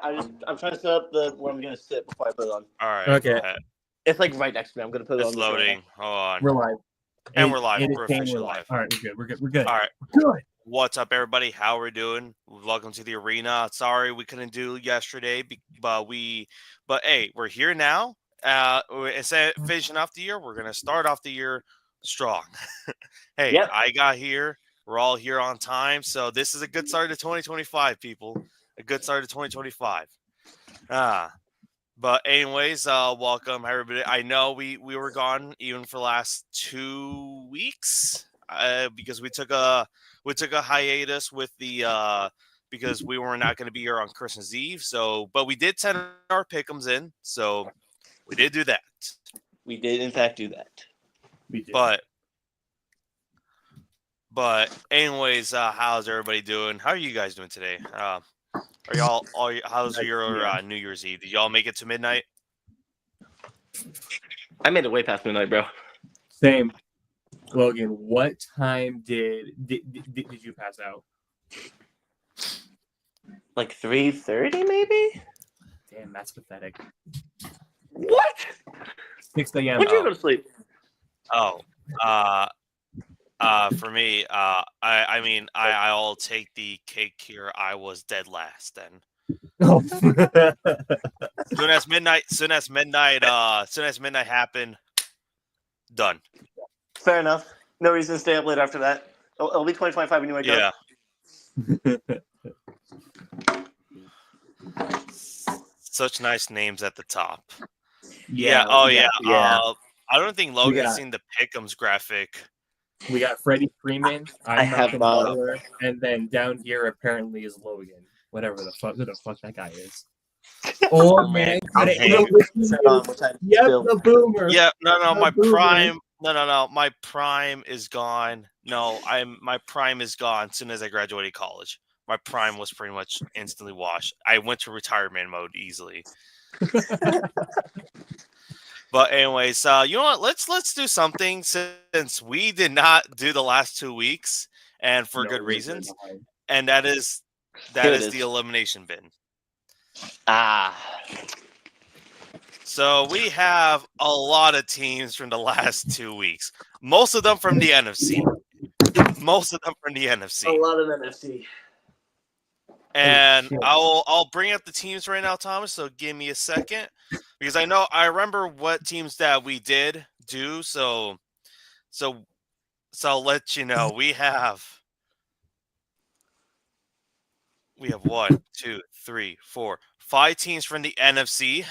I'm trying to set up where I'm gonna sit before I put it on. All right. Okay. Go ahead. It's like right next to me. I'm gonna put it It's on. loading. Hold on. We're live. And we're live. It is We're saying officially we're live. All right, we're good. All right. Good. What's up, everybody? How we're doing? Welcome to the arena. Sorry we couldn't do yesterday, but hey, we're here now. Instead of finishing off the year, we're gonna start off the year strong. Hey, Yep. I got here. We're all here on time, so this is a good start to 2025, people. A good start to 2025. But anyways, welcome everybody. I know we were gone even for the last 2 weeks because we took a hiatus with the because we were not going to be here on Christmas Eve. So, but we did send our pick'ems in, so we did do that. We did in fact do that. We did. But anyways, how's everybody doing? How are you guys doing today? Are y'all? How's your New Year's Eve? Did y'all make it to midnight? I made it way past midnight, bro. Same. Logan, what time did you pass out? Like 3:30, maybe. Damn, that's pathetic. What? 6 a.m. When did you go to sleep? Oh, for me, I'll take the cake here. I was dead last then. Oh. Soon as midnight happened, done. Fair enough. No reason to stay up late after that. It'll be 2025 when you wake up. Such nice names at the top. Yeah. I don't think Logan's seen the Pick'ems graphic. We got Freddie Freeman. I have Butler, and then down here apparently is Logan. Who the fuck that guy is. Oh man! The boomer. Yeah, my prime is gone. My prime is gone as soon as I graduated college. My prime was pretty much instantly washed. I went to retirement mode easily. But anyways, you know what? Let's do something since we did not do the last 2 weeks, and for good reasons. And that is the elimination bin. So we have a lot of teams from the last 2 weeks. Most of them from the NFC. A lot of NFC. And I'll bring up the teams right now, Thomas. So give me a second, because I remember what teams that we did do. So I'll let you know. We have 1, 2, 3, 4, 5 teams from the NFC,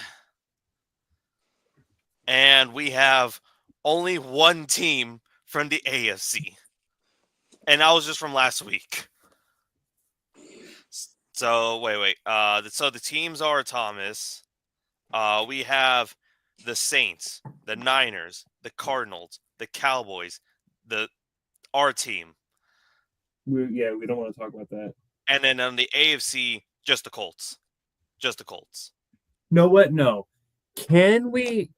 and we have only 1 team from the AFC, and that was just from last week. So wait. So the teams are, Thomas. We have the Saints, the Niners, the Cardinals, the Cowboys, our team. We don't want to talk about that. And then on the AFC, just the Colts. No, what? No. Can we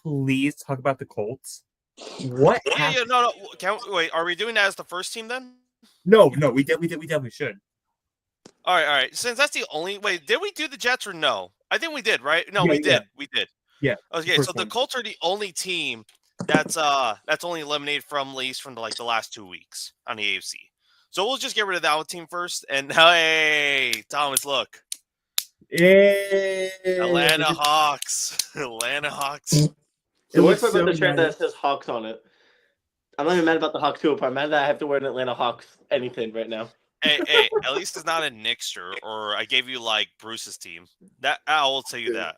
please talk about the Colts? What? No. Wait, are we doing that as the first team then? No. We definitely should. All right. Since that's the only did we do the Jets or no? I think we did, right? No, we did. We did. Yeah. Okay, so the Colts are the only team that's only eliminated from least from the last 2 weeks on the AFC. So we'll just get rid of that one team first. And hey, Thomas, look. Hey. Atlanta Hawks. The worst part about the shirt that says Hawks on it. I'm not even mad about the Hawks too. I'm mad that I have to wear an Atlanta Hawks anything right now. Hey, at least it's not a Knickster, or I gave you Bruce's team. That I will tell you that.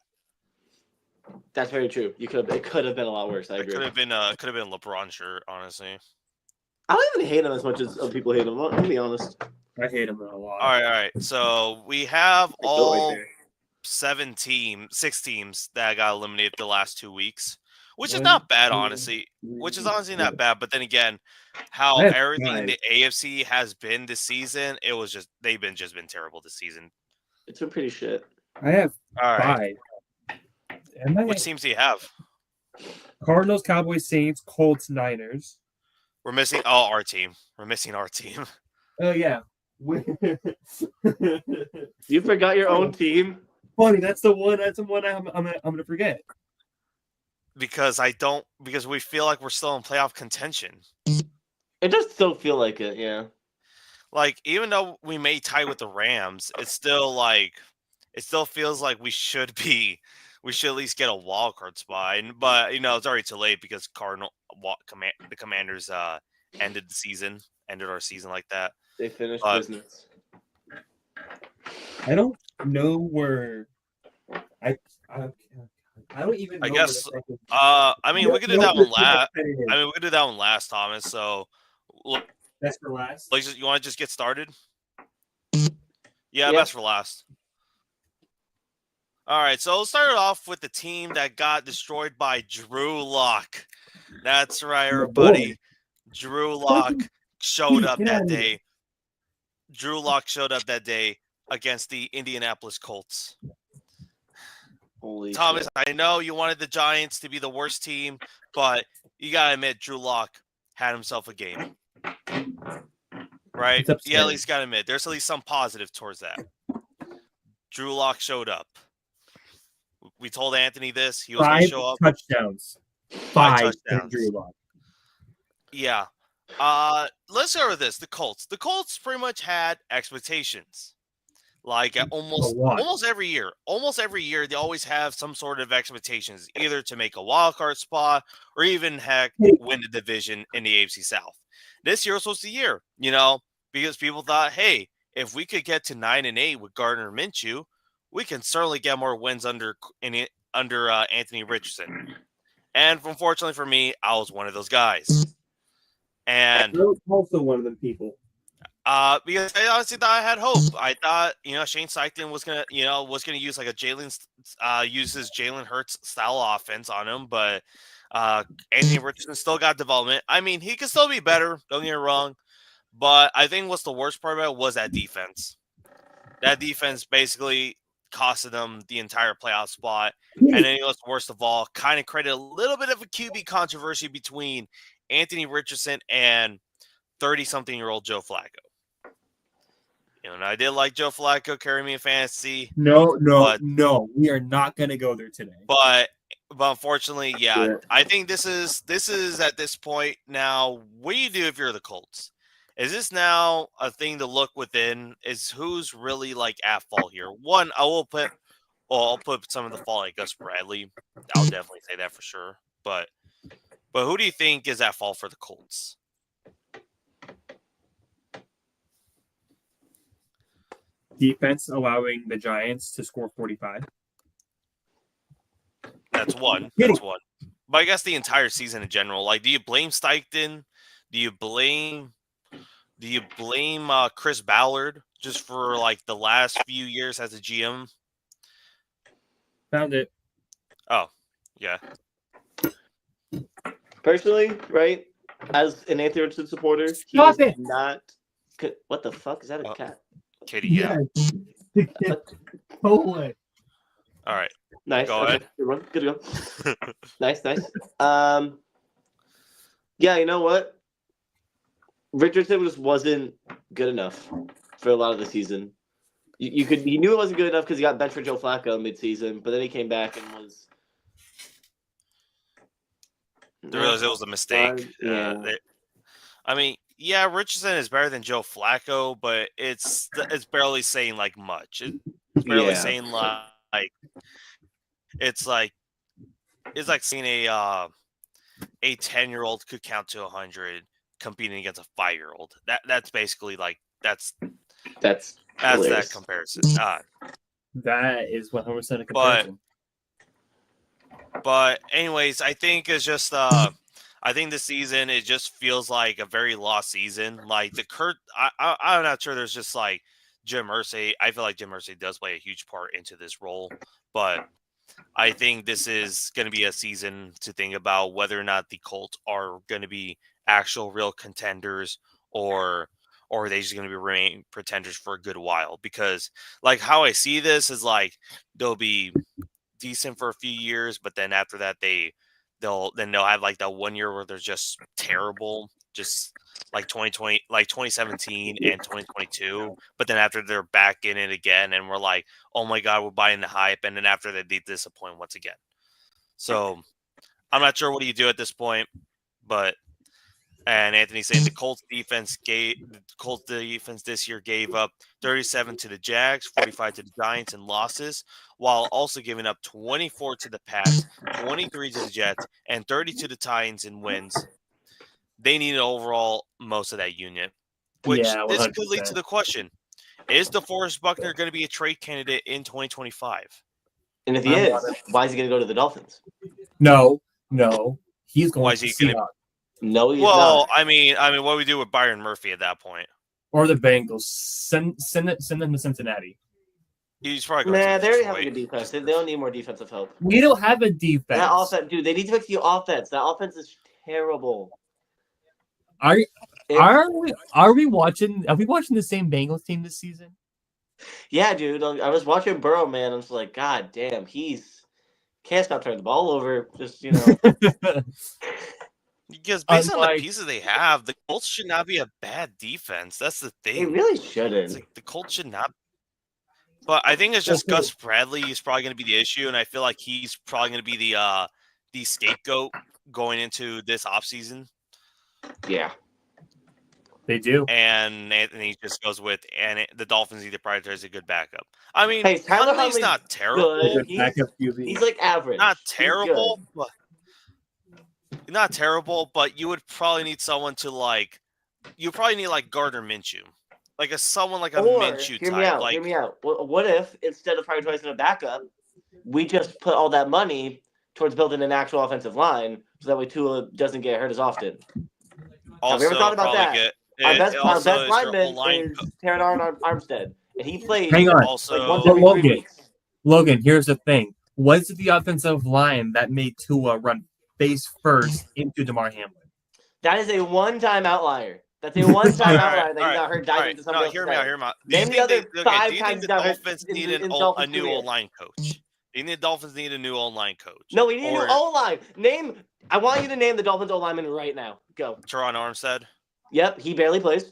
That's very true. It could have been a lot worse. I agree. It could have been a LeBron shirt, honestly. I don't even hate him as much as other people hate him. I'll be honest. I hate him a lot. All right. So we have all 6 teams that got eliminated the last 2 weeks, which is not bad, honestly. Which is honestly not bad. But then again, how everything in the AFC has been this season, they've been terrible this season. It's been pretty shit. I have 5. Right. Which teams do you have? Cardinals, Cowboys, Saints, Colts, Niners. We're missing our team. Oh yeah. You forgot your own team. Funny, that's the one. That's the one I'm gonna forget. because we feel like we're still in playoff contention. It does still feel like it, yeah. Like, even though we may tie with the Rams, it still feels like we should at least get a wild card spot. But it's already too late because the Commanders ended our season like that. They finished business. I don't know where. I don't even know. I guess. We could do that one last. We could do that one last, Thomas. So, that's for last. You want to just get started? Yeah, best for last. All right, so we'll start it off with the team that got destroyed by Drew Lock. That's right, everybody. Drew Lock showed up that day. Drew Lock showed up that day against the Indianapolis Colts. Holy Thomas, shit. I know you wanted the Giants to be the worst team, but you got to admit Drew Lock had himself a game. Right? Yeah, at least got to admit. There's at least some positive towards that. Drew Lock showed up. We told Anthony this. He was going to show up. Touchdowns. Five touchdowns. Drew Lock. Yeah. Let's start with this. The Colts. The Colts pretty much had expectations. Like almost every year. Almost every year, they always have some sort of expectations, either to make a wild card spot or even, heck, win the division in the AFC South. This year was the year, because people thought, hey, if we could get to 9-8 with Gardner Minshew, we can certainly get more wins under Anthony Richardson. And unfortunately for me, I was one of those guys. And I was also one of them people. Because I honestly thought I had hope. I thought, Shane Steichen was gonna use like uses Jalen Hurts style offense on him, but Anthony Richardson still got development. I mean, he could still be better. Don't get me wrong, but I think what's the worst part about it was that defense. That defense basically costed them the entire playoff spot, and then what's worst of all, kind of created a little bit of a QB controversy between Anthony Richardson and 30-something-year-old Joe Flacco. And I did like Joe Flacco carry me in fantasy. No. We are not going to go there today. But unfortunately, yeah, I think this is at this point now. What do you do if you're the Colts? Is this now a thing to look within? Is who's really like at fault here? One, I'll put some of the fault like Gus Bradley. I'll definitely say that for sure. But who do you think is at fault for the Colts? Defense allowing the Giants to score 45. That's one. That's one. But I guess the entire season in general. Like, do you blame Steichen? Do you blame Chris Ballard just for like the last few years as a GM? Found it. Oh, yeah. Personally, right, as an Anthony Richardson supporter, Stop it! Not. What the fuck is that? A cat? Kitty, yeah. Go away. All right. Nice. Go ahead. Good one. Good to go. Nice. Yeah, you know what? Richardson just wasn't good enough for a lot of the season. He knew it wasn't good enough because he got benched for Joe Flacco mid-season, but then he came back and was. They realized it was a mistake. Yeah. Richardson is better than Joe Flacco, but it's barely saying like much. It's barely saying like it's like seeing a 10-year-old could count to 100 competing against a 5-year-old. That's basically like that's that comparison. That is 100% a comparison. But anyways, I think it's just I think this season it just feels like a very lost season. Like I'm not sure. There's just like Jim Irsay. I feel like Jim Irsay does play a huge part into this role, but I think this is going to be a season to think about whether or not the Colts are going to be actual real contenders or are they just going to be remain pretenders for a good while. Because like how I see this is like they'll be decent for a few years, but then after that they'll have like that 1 year where they're just terrible, just like 2020, like 2017 and 2022. But then after they're back in it again, and we're like, oh my god, we're buying the hype, and then after they disappoint once again. So I'm not sure what do you do at this point, but. And Anthony's saying the Colts defense this year gave up 37 to the Jags, 45 to the Giants in losses, while also giving up 24 to the Pats, 23 to the Jets, and 30 to the Titans in wins. They needed overall most of that unit. Which Yeah, this could lead 100%. to the question: is DeForest Buckner going to be a trade candidate in 2025? And if he I'm is, honest. why is he going to go to the Dolphins? No. He's going Why to is he gonna- Seahawks No, he's Well, not. I mean, what do we do with Byron Murphy at that point? or the Bengals. Send them to Cincinnati. He's probably going Nah, to they already have a Detroit. good defense. They don't need more defensive help. We don't have a defense. That offense, dude, they need to fix the offense. That offense is terrible. Are It- we watching? Are we watching the same Bengals team this season? Yeah, dude. I was watching Burrow, man. I was like, God damn, can't stop turning the ball over. Just Because based on the Unlike- pieces they have, the Colts should not be a bad defense. That's the they thing. really It's shouldn't. like the Colts should not. But I think it's just Okay. Gus Bradley is probably going to be the issue, and I feel like he's probably going to be the scapegoat going into this offseason. Yeah. They do. And Anthony just goes with, and the Dolphins need to prioritize a good backup. I mean, Hey, Tyler Huntley's Huntley's not terrible. Good. Good backup QB. He's like average. Not He's terrible, good. but not terrible. But you would probably need someone to like. You probably need like Gardner Minshew, like someone like a Or, Minshew hear type. me out. Like Hear me out. What if instead of prioritizing a backup, we just put all that money towards building an actual offensive line, so that way Tua doesn't get hurt as often. also ever thought about probably that? get. Our it best also is your lineman O-line is Taron Armstead, and he played Hang on. Also, like once But every 3 Logan- weeks. Logan, here's the thing. Was it the offensive line that made Tua run face first into DeMar Hamlin? That is a one-time outlier. That's a one-time outlier that he got hurt diving into No, somebody hear else's me out. head. Hear me out. Do you Name the think other do you 5 think times the he got hurt Dolphins in need the a Dolphins' new career. O-line coach? Do you think the Dolphins need a new O-line coach? No, we need a Or new O-line. I want you to name the Dolphins O-lineman right now. Go. Teron Armstead. Yep, he barely plays.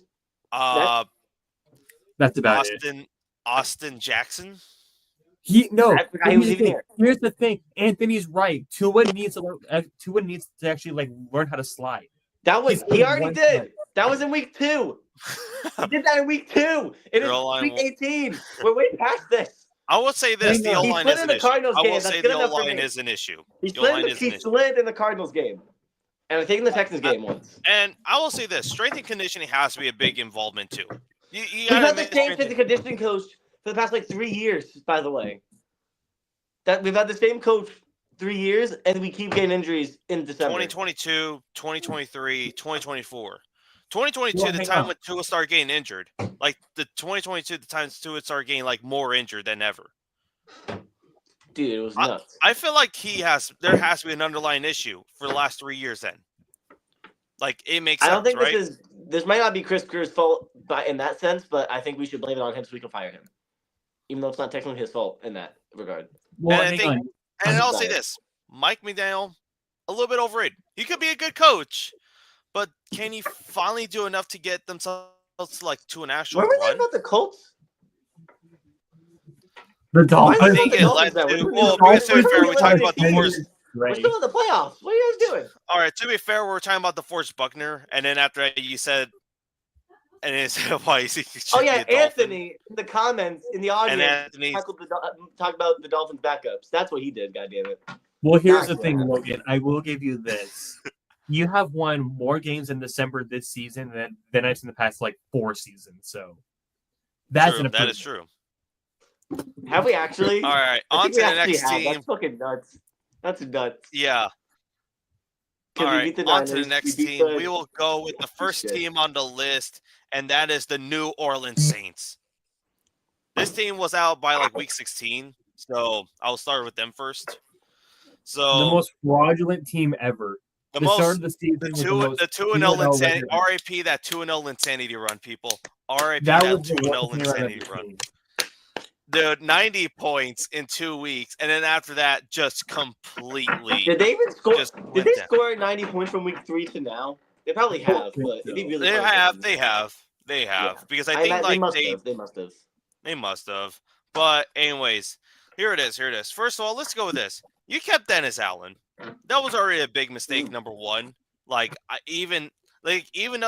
That's about it. Austin Jackson. I forgot he was even here. Here's the thing. Anthony's right. Tua needs to actually like learn how to slide. That was He's he already one did. time. That was in week 2. He did that in week 2. It is Your O-line week will- 18. We're way past this. I will say this: Hang the on. He O-line slid is in an the issue. Cardinals I game. will That's say good the enough for O-line me. is an issue. He The O-line is an issue. slid in the Cardinals game. And I think in the Texans game once. And I will say this: strength and conditioning has to be a big involvement too. You We've gotta had the admit same strength physical conditioning coach for the past 3 years, by the way. That we've had the same coach 3 years, and we keep getting injuries in December. 2022, 2023, 2024. 2022, Well, the hang time on. when Tua started getting injured. Like the 2022, the time Tua started getting like more injured than ever. Dude, it was nuts. I feel like there has to be an underlying issue for the last 3 years then. Like it makes I sense, don't think right? this might not be Chris Kerr's fault in that sense, but I think we should blame it on him so we can fire him. Even though it's not technically his fault in that regard. Well, And I hang think- on. And I'm I'll say sorry. this: Mike McDaniel, a little bit overrated. He could be a good coach, but can he finally do enough to get themselves to an actual What were they run? about the Colts? The I Dolphins. think it Dolphins led that to. way. Well, We're because to be fair, we talked about the eliminated force. teams. We're still in the playoffs. What are you guys doing? All right, to be fair, we're talking about the Forrest Buckner, and then after that, you said, and then said why is he? Oh should yeah, be a Dolphin. Anthony in the comments in the audience And Anthony, talk about the Dolphins backups. That's what he did. God damn it. Well, here's the Back thing, then. Logan. I will give you this. You have won more games in December this season than I've seen the past 4 seasons. So that's true, an that is improvement. true. Have we actually? All right, I on think to we the actually next have. team. That's fucking nuts. That's nuts. Yeah. 'Cause All we right, beat the on to the Niners, next we beat team. the- We will go with the first Shit. team on the list, and that is the New Orleans Saints. This team was out by week 16, so I'll start with them first. So The most fraudulent team ever. the The start most of the season the was the 2 most the 2-0 2-0 insanity. record. RIP that 2-0 insanity run, people. RIP That that was the 2-0 worst thing I've ever insanity run. seen. The 90 points in 2 weeks, and then after that, just completely. Did they even score? Just Did went they down. score 90 points from week 3 to now? They probably have, but it'd be really They funny if have, didn't. they have, they have. Yeah. Because I think they like must have. They must have. they must have. But anyways, here it is. Here it is. First of all, let's go with this. You kept Dennis Allen. That was already a big mistake. Number one, like even though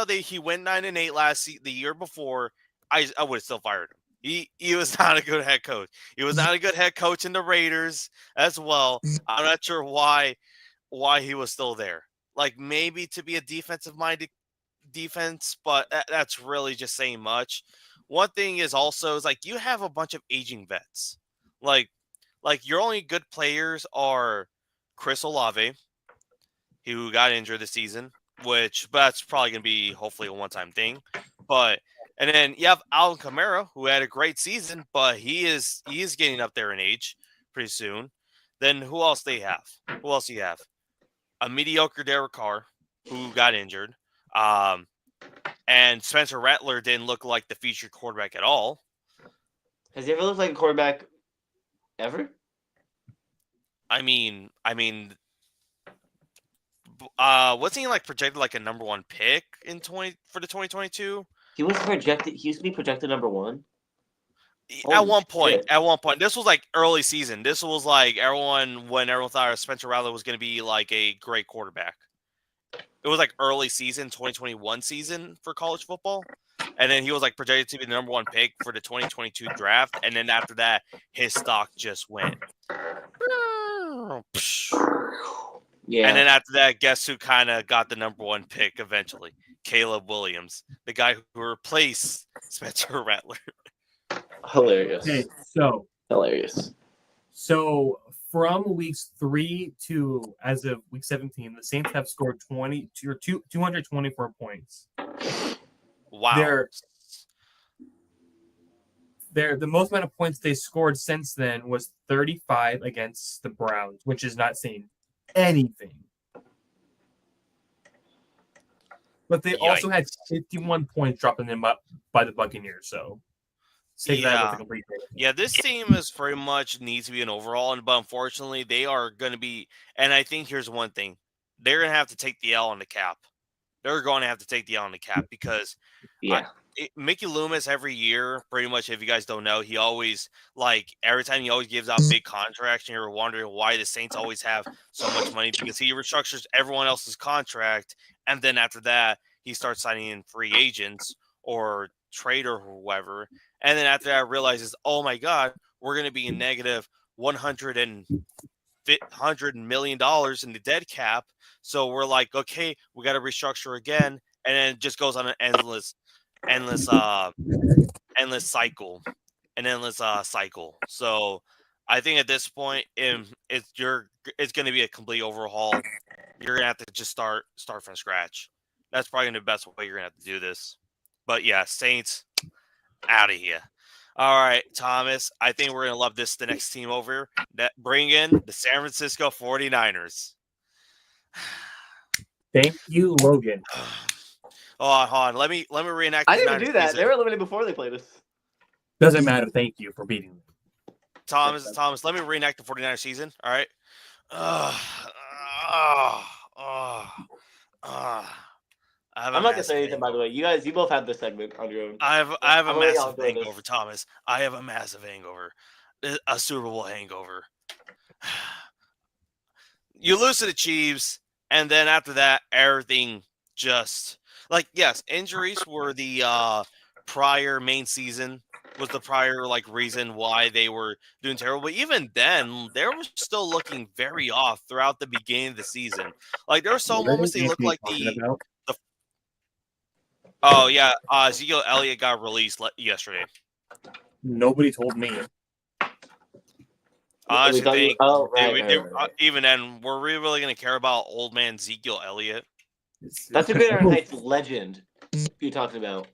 he went 9-8 the year before, I would have still fired him. He was not a good head coach. He was not a good head coach in the Raiders as well. I'm not sure why he was still there. Like maybe to be a defensive minded defense, but that's really just saying much. One thing is also is like you have a bunch of aging vets. Like your only good players are Chris Olave, who got injured this season, but that's probably gonna be hopefully a one-time thing. But and then you have Alvin Kamara, who had a great season, but he is getting up there in age pretty soon. Then who else they have? Who else do you have? A mediocre Derek Carr, who got injured. And Spencer Rattler didn't look like the featured quarterback at all. Has he ever looked like a quarterback ever? I mean, wasn't he like projected like a number one pick for the 2022? He was projected. He used to be projected number one. At one point, this was like early season. This was like when everyone thought Spencer Rattler was going to be like a great quarterback. It was like early season, 2021 season for college football. And then he was like projected to be the number one pick for the 2022 draft. And then after that, his stock just went. Yeah. And then after that, guess who kind of got the number one pick eventually? Caleb Williams, the guy who replaced Spencer Rattler. Hilarious. Okay, hilarious. So from weeks 3 to as of week 17, the Saints have scored 224 points. Wow. The most amount of points they scored since then was 35 against the Browns, which is not saying anything. But they also had 51 points dropping them up by the Buccaneers, so take that with a complete thing. Yeah, this team is pretty much needs to be an overall, but unfortunately, they are going to be. And I think here's one thing: they're going to have to take the L on the cap. They're going to have to take the L on the cap because, Mickey Loomis every year, pretty much. If you guys don't know, he always every time he always gives out big contracts, and you're wondering why the Saints always have so much money because he restructures everyone else's contract, and then after that, he starts signing in free agents or trade or whoever. And then after that, realizes, oh my God, we're going to be in negative $100 million in the dead cap. So we're like, okay, we got to restructure again, and then it just goes on an endless cycle, cycle. So I think at this point, it's going to be a complete overhaul. You're going to have to just start from scratch. That's probably going to be the best way you're going to have to do this. But yeah, Saints, out of here. All right, Thomas, I think we're going to love the next team over. Bring in the San Francisco 49ers. Thank you, Logan. Hold on. Let me reenact. I didn't do that. Season. They were eliminated before they played us. Doesn't matter. Thank you for beating me. Thomas, let me reenact the 49ers season. All right. I'm not gonna say anything, by the way. You both have this segment on your own. I have a massive hangover, Thomas. I have a massive hangover, a Super Bowl hangover. You lose to the Chiefs, and then after that, everything just yes, injuries were the prior main season was the prior reason why they were doing terrible. But even then, they were still looking very off throughout the beginning of the season. There were some moments they looked like Oh yeah, Ezekiel Elliott got released yesterday. Nobody told me. Honestly, even then, were we really going to care about old man Ezekiel Elliott? That's a Gridiron Heights legend. You're talking about.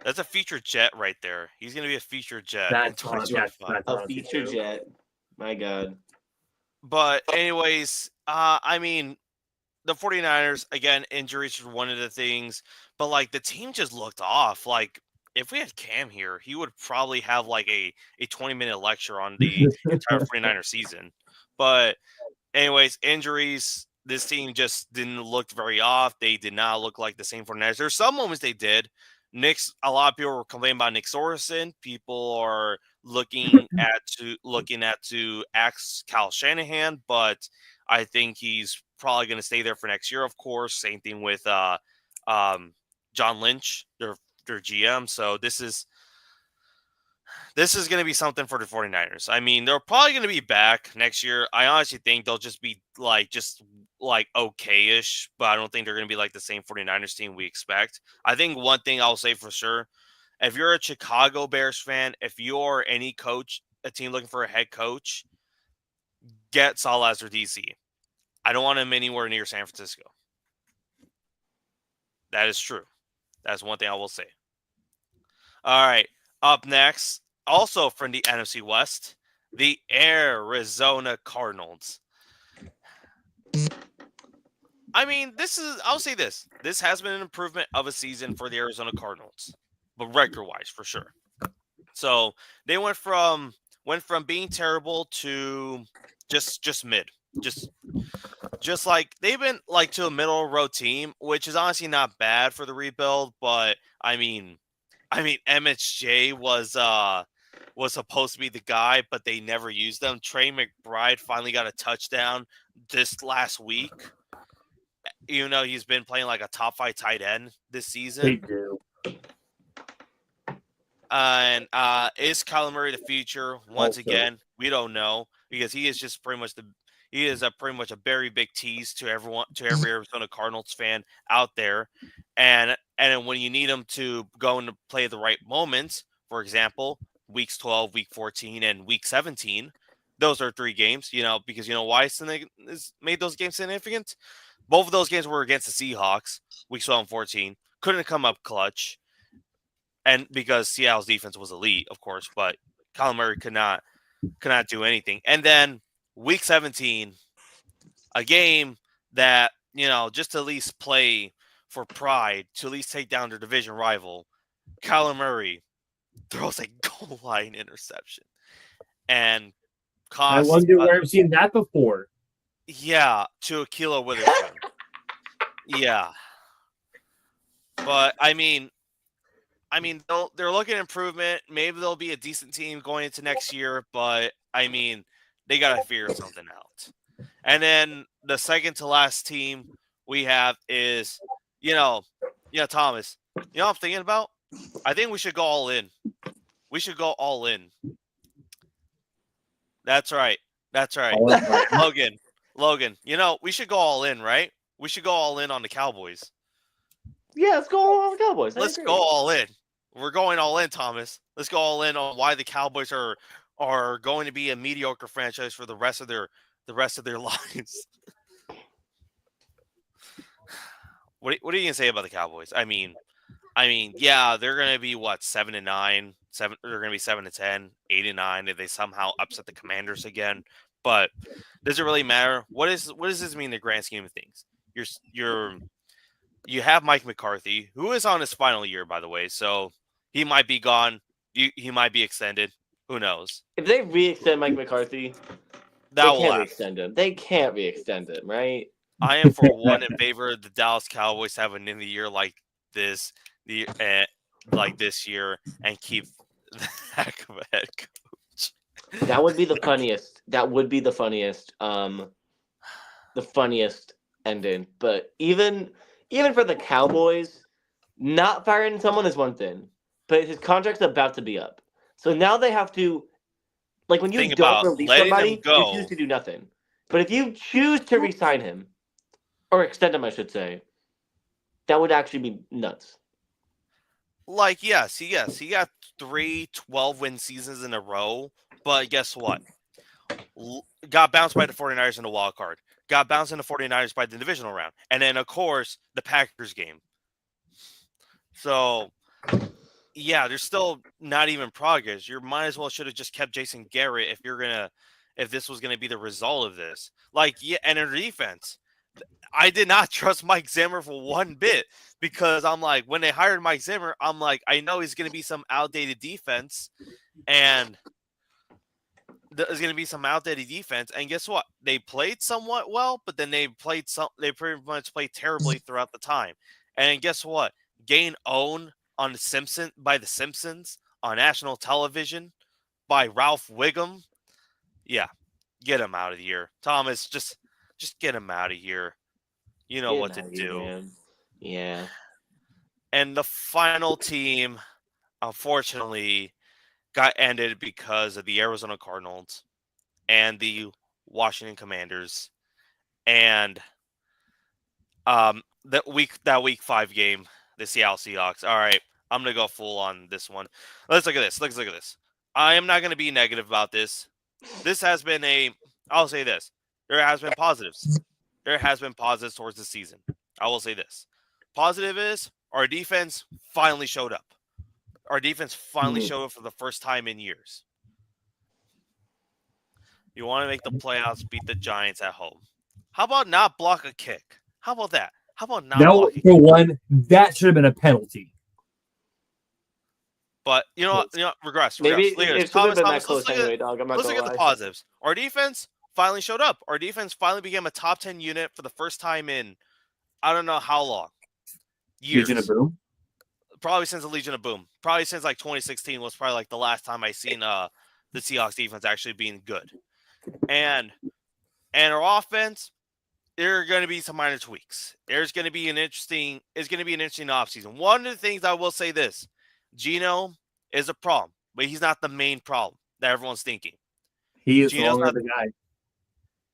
That's a featured jet right there. He's going to be a featured jet in 2025. A featured jet. My God. But anyways, I mean, the 49ers, again, injuries were one of the things. But, the team just looked off. If we had Cam here, he would probably have, a 20-minute lecture on the entire 49er season. But anyways, injuries, this team just didn't look very off. They did not look like the same 49ers. There's some moments they did. A lot of people were complaining about Nick Sorensen. People are looking to axe Kyle Shanahan, but I think he's probably going to stay there for next year. Of course, same thing with John Lynch, their GM. So this is going to be something for the 49ers. I mean, they're probably going to be back next year. I honestly think they'll just be like okay-ish, but I don't think they're going to be like the same 49ers team we expect. I think one thing I'll say for sure, if you're a Chicago Bears fan, if you're any coach, a team looking for a head coach, get Saleh as their DC. I don't want him anywhere near San Francisco. That is true. That's one thing I will say. All right. Up next, also from the NFC West, the Arizona Cardinals. I mean, I'll say this. This has been an improvement of a season for the Arizona Cardinals, but record-wise, for sure. So they went from being terrible to just mid. Just like they've been like to a middle of the road team, which is honestly not bad for the rebuild, but I mean MHJ was supposed to be the guy, but they never used them. Trey McBride finally got a touchdown this last week. You know, he's been playing like a top 5 tight end this season. They do. And is Kyler Murray the future? Once again, we don't know, because he is just pretty much pretty much a very big tease to every Arizona Cardinals fan out there. And when you need him to go and play at the right moments, for example, weeks 12, week 14, and week 17, those are 3 games, because why is made those games significant? Both of those games were against the Seahawks, weeks 12 and 14. Couldn't come up clutch. And because Seattle's defense was elite, of course, but Kyler Murray could not do anything. And then week 17, a game that, just to at least play for pride, to at least take down their division rival, Kyler Murray throws a goal line interception. And I wonder where I've seen that before. Yeah, to Ahkello Witherspoon. Yeah. But, I mean, they're looking at improvement. Maybe they'll be a decent team going into next year, but, I mean, they got to figure something out. And then the second to last team we have is, Thomas, what I'm thinking about? I think we should go all in. We should go all in. That's right. Logan, we should go all in, right? We should go all in on the Cowboys. Yeah, let's go all in on the Cowboys. Let's go all in. We're going all in, Thomas. Let's go all in on why the Cowboys are going to be a mediocre franchise for the rest of their lives. What are you gonna say about the Cowboys? I mean, yeah, they're gonna be 7-9, 7. They're gonna be 7-10, 8-9 if they somehow upset the Commanders again. But does it really matter? What does this mean in the grand scheme of things? You have Mike McCarthy, who is on his final year, by the way, so he might be gone. He might be extended. Who knows? If they re-extend Mike McCarthy, they can't re-extend him. They can't re-extend him, right? I am for one in favor of the Dallas Cowboys having an year like this, this year, and keep the heck of a head coach. That would be the funniest. That would be the funniest. The funniest ending. But even for the Cowboys, not firing someone is one thing, but his contract's about to be up. So now they have to, when you don't release somebody, you choose to do nothing. But if you choose to re-sign him, or extend him, I should say, that would actually be nuts. Yes, he got 3 12-win seasons in a row, but guess what? Got bounced by the 49ers in the wild card. Got bounced in the 49ers by the divisional round. And then, of course, the Packers game. So, yeah, there's still not even progress. You might as well should have just kept Jason Garrett if this was gonna be the result of this. And in defense, I did not trust Mike Zimmer for one bit, because I'm like, when they hired Mike Zimmer, I'm like, I know he's gonna be some outdated defense, and there's going to be some outdated defense, and guess what? They played somewhat well, but then they pretty much played terribly throughout the time. And guess what? Gain own on by the Simpsons on national television by Ralph Wiggum. Yeah, get him out of here, Thomas. Just get him out of here. You know Get what to outta here, do. man. Yeah. And the final team, unfortunately, got ended because of the Arizona Cardinals and the Washington Commanders, and that week 5 game, the Seattle Seahawks. All right, I'm gonna go full on this one. Let's look at this. I am not gonna be negative about this. This has been I'll say this. There has been positives. There has been positives towards the season. I will say this. Positive is our defense finally showed up. Our defense finally showed up for the first time in years. You want to make the playoffs, beat the Giants at home. How about not block a kick? How about that? How about not block a kick? For one, that should have been a penalty. But you know what? Regress. Maybe Look at it this. should have been that Let's close look anyway, at, dog. I'm not let's gonna look at the lie. positives. Our defense finally showed up. Our defense finally became a top 10 unit for the first time in I don't know how long. Years. Legion of Boom. Probably since the Legion of Boom. Probably since like 2016 was probably like the last time I seen the Seahawks defense actually being good. And our offense, there are going to be some minor tweaks. It's going to be an interesting offseason. One of the things I will say this, Geno is a problem, but he's not the main problem that everyone's thinking. He is Geno's no longer not the guy.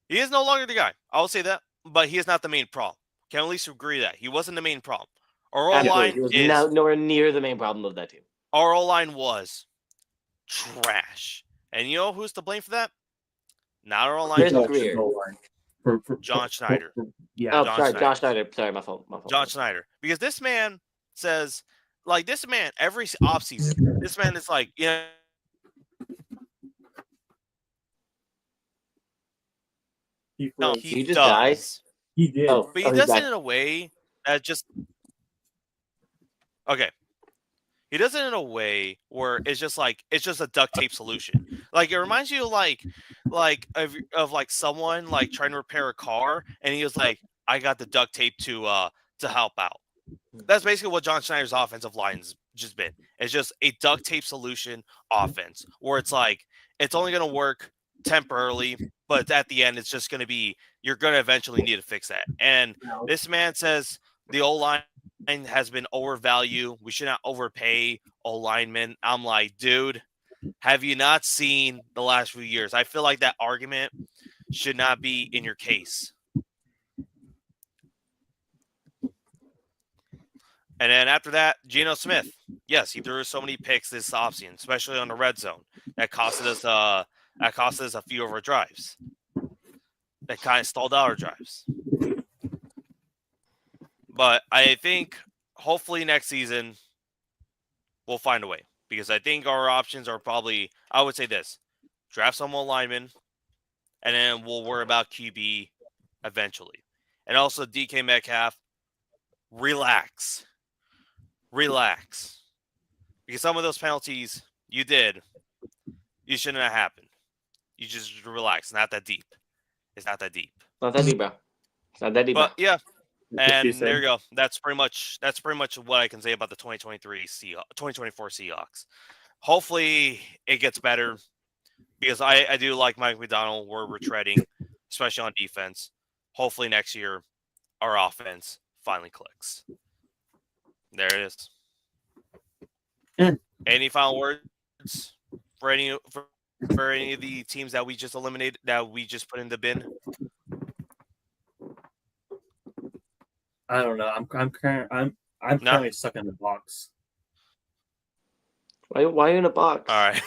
He is no longer the guy. I will say that, but he is not the main problem. Can at least agree that he wasn't the main problem. Our O-line He was is nowhere near the main problem of that team. our O-line was trash, and you know who's to blame for that? Not our O-line Chris coach, Greer. John Schneider. Yeah. Oh, John sorry, Schneider. Josh Schneider. Sorry, my fault. John Schneider, because this man says, like, this man every offseason, this man is like, yeah. No, He just does. dies? He did. Oh, But he he's does back. it in a way that just okay. He does it in a way where it's just a duct tape solution. Like it reminds you of like someone like trying to repair a car, and he was like, "I got the duct tape to help out." That's basically what John Schneider's offensive line's just been. It's just a duct tape solution offense where it's like it's only going to work temporarily, but at the end, it's just going to be you're going to eventually need to fix that. And this man says the O-line has been overvalued. We should not overpay O-linemen. I'm like, dude, have you not seen the last few years? I feel like that argument should not be in your case. And then after that, Geno Smith. Yes, he threw so many picks this offseason, especially on the red zone. That costed us a few of our drives. That kind of stalled out our drives. But I think hopefully next season we'll find a way, because I think our options are probably, I would say this, draft some more linemen, and then we'll worry about QB eventually. And also DK Metcalf, relax. Because some of those penalties you did, you shouldn't have happened. You just relax. It's not that deep. Not that deep, bro. It's not that deep. But bro. yeah. And there you go. That's pretty much what I can say about the 2024 Seahawks. Hopefully it gets better, because I do like Mike McDonald. We're treading, especially on defense. Hopefully next year our offense finally clicks. There it is. Any final words for any of the teams that we just eliminated, that we just put in the bin? I don't know. I'm currently stuck in the box. Why are you in a box? All right.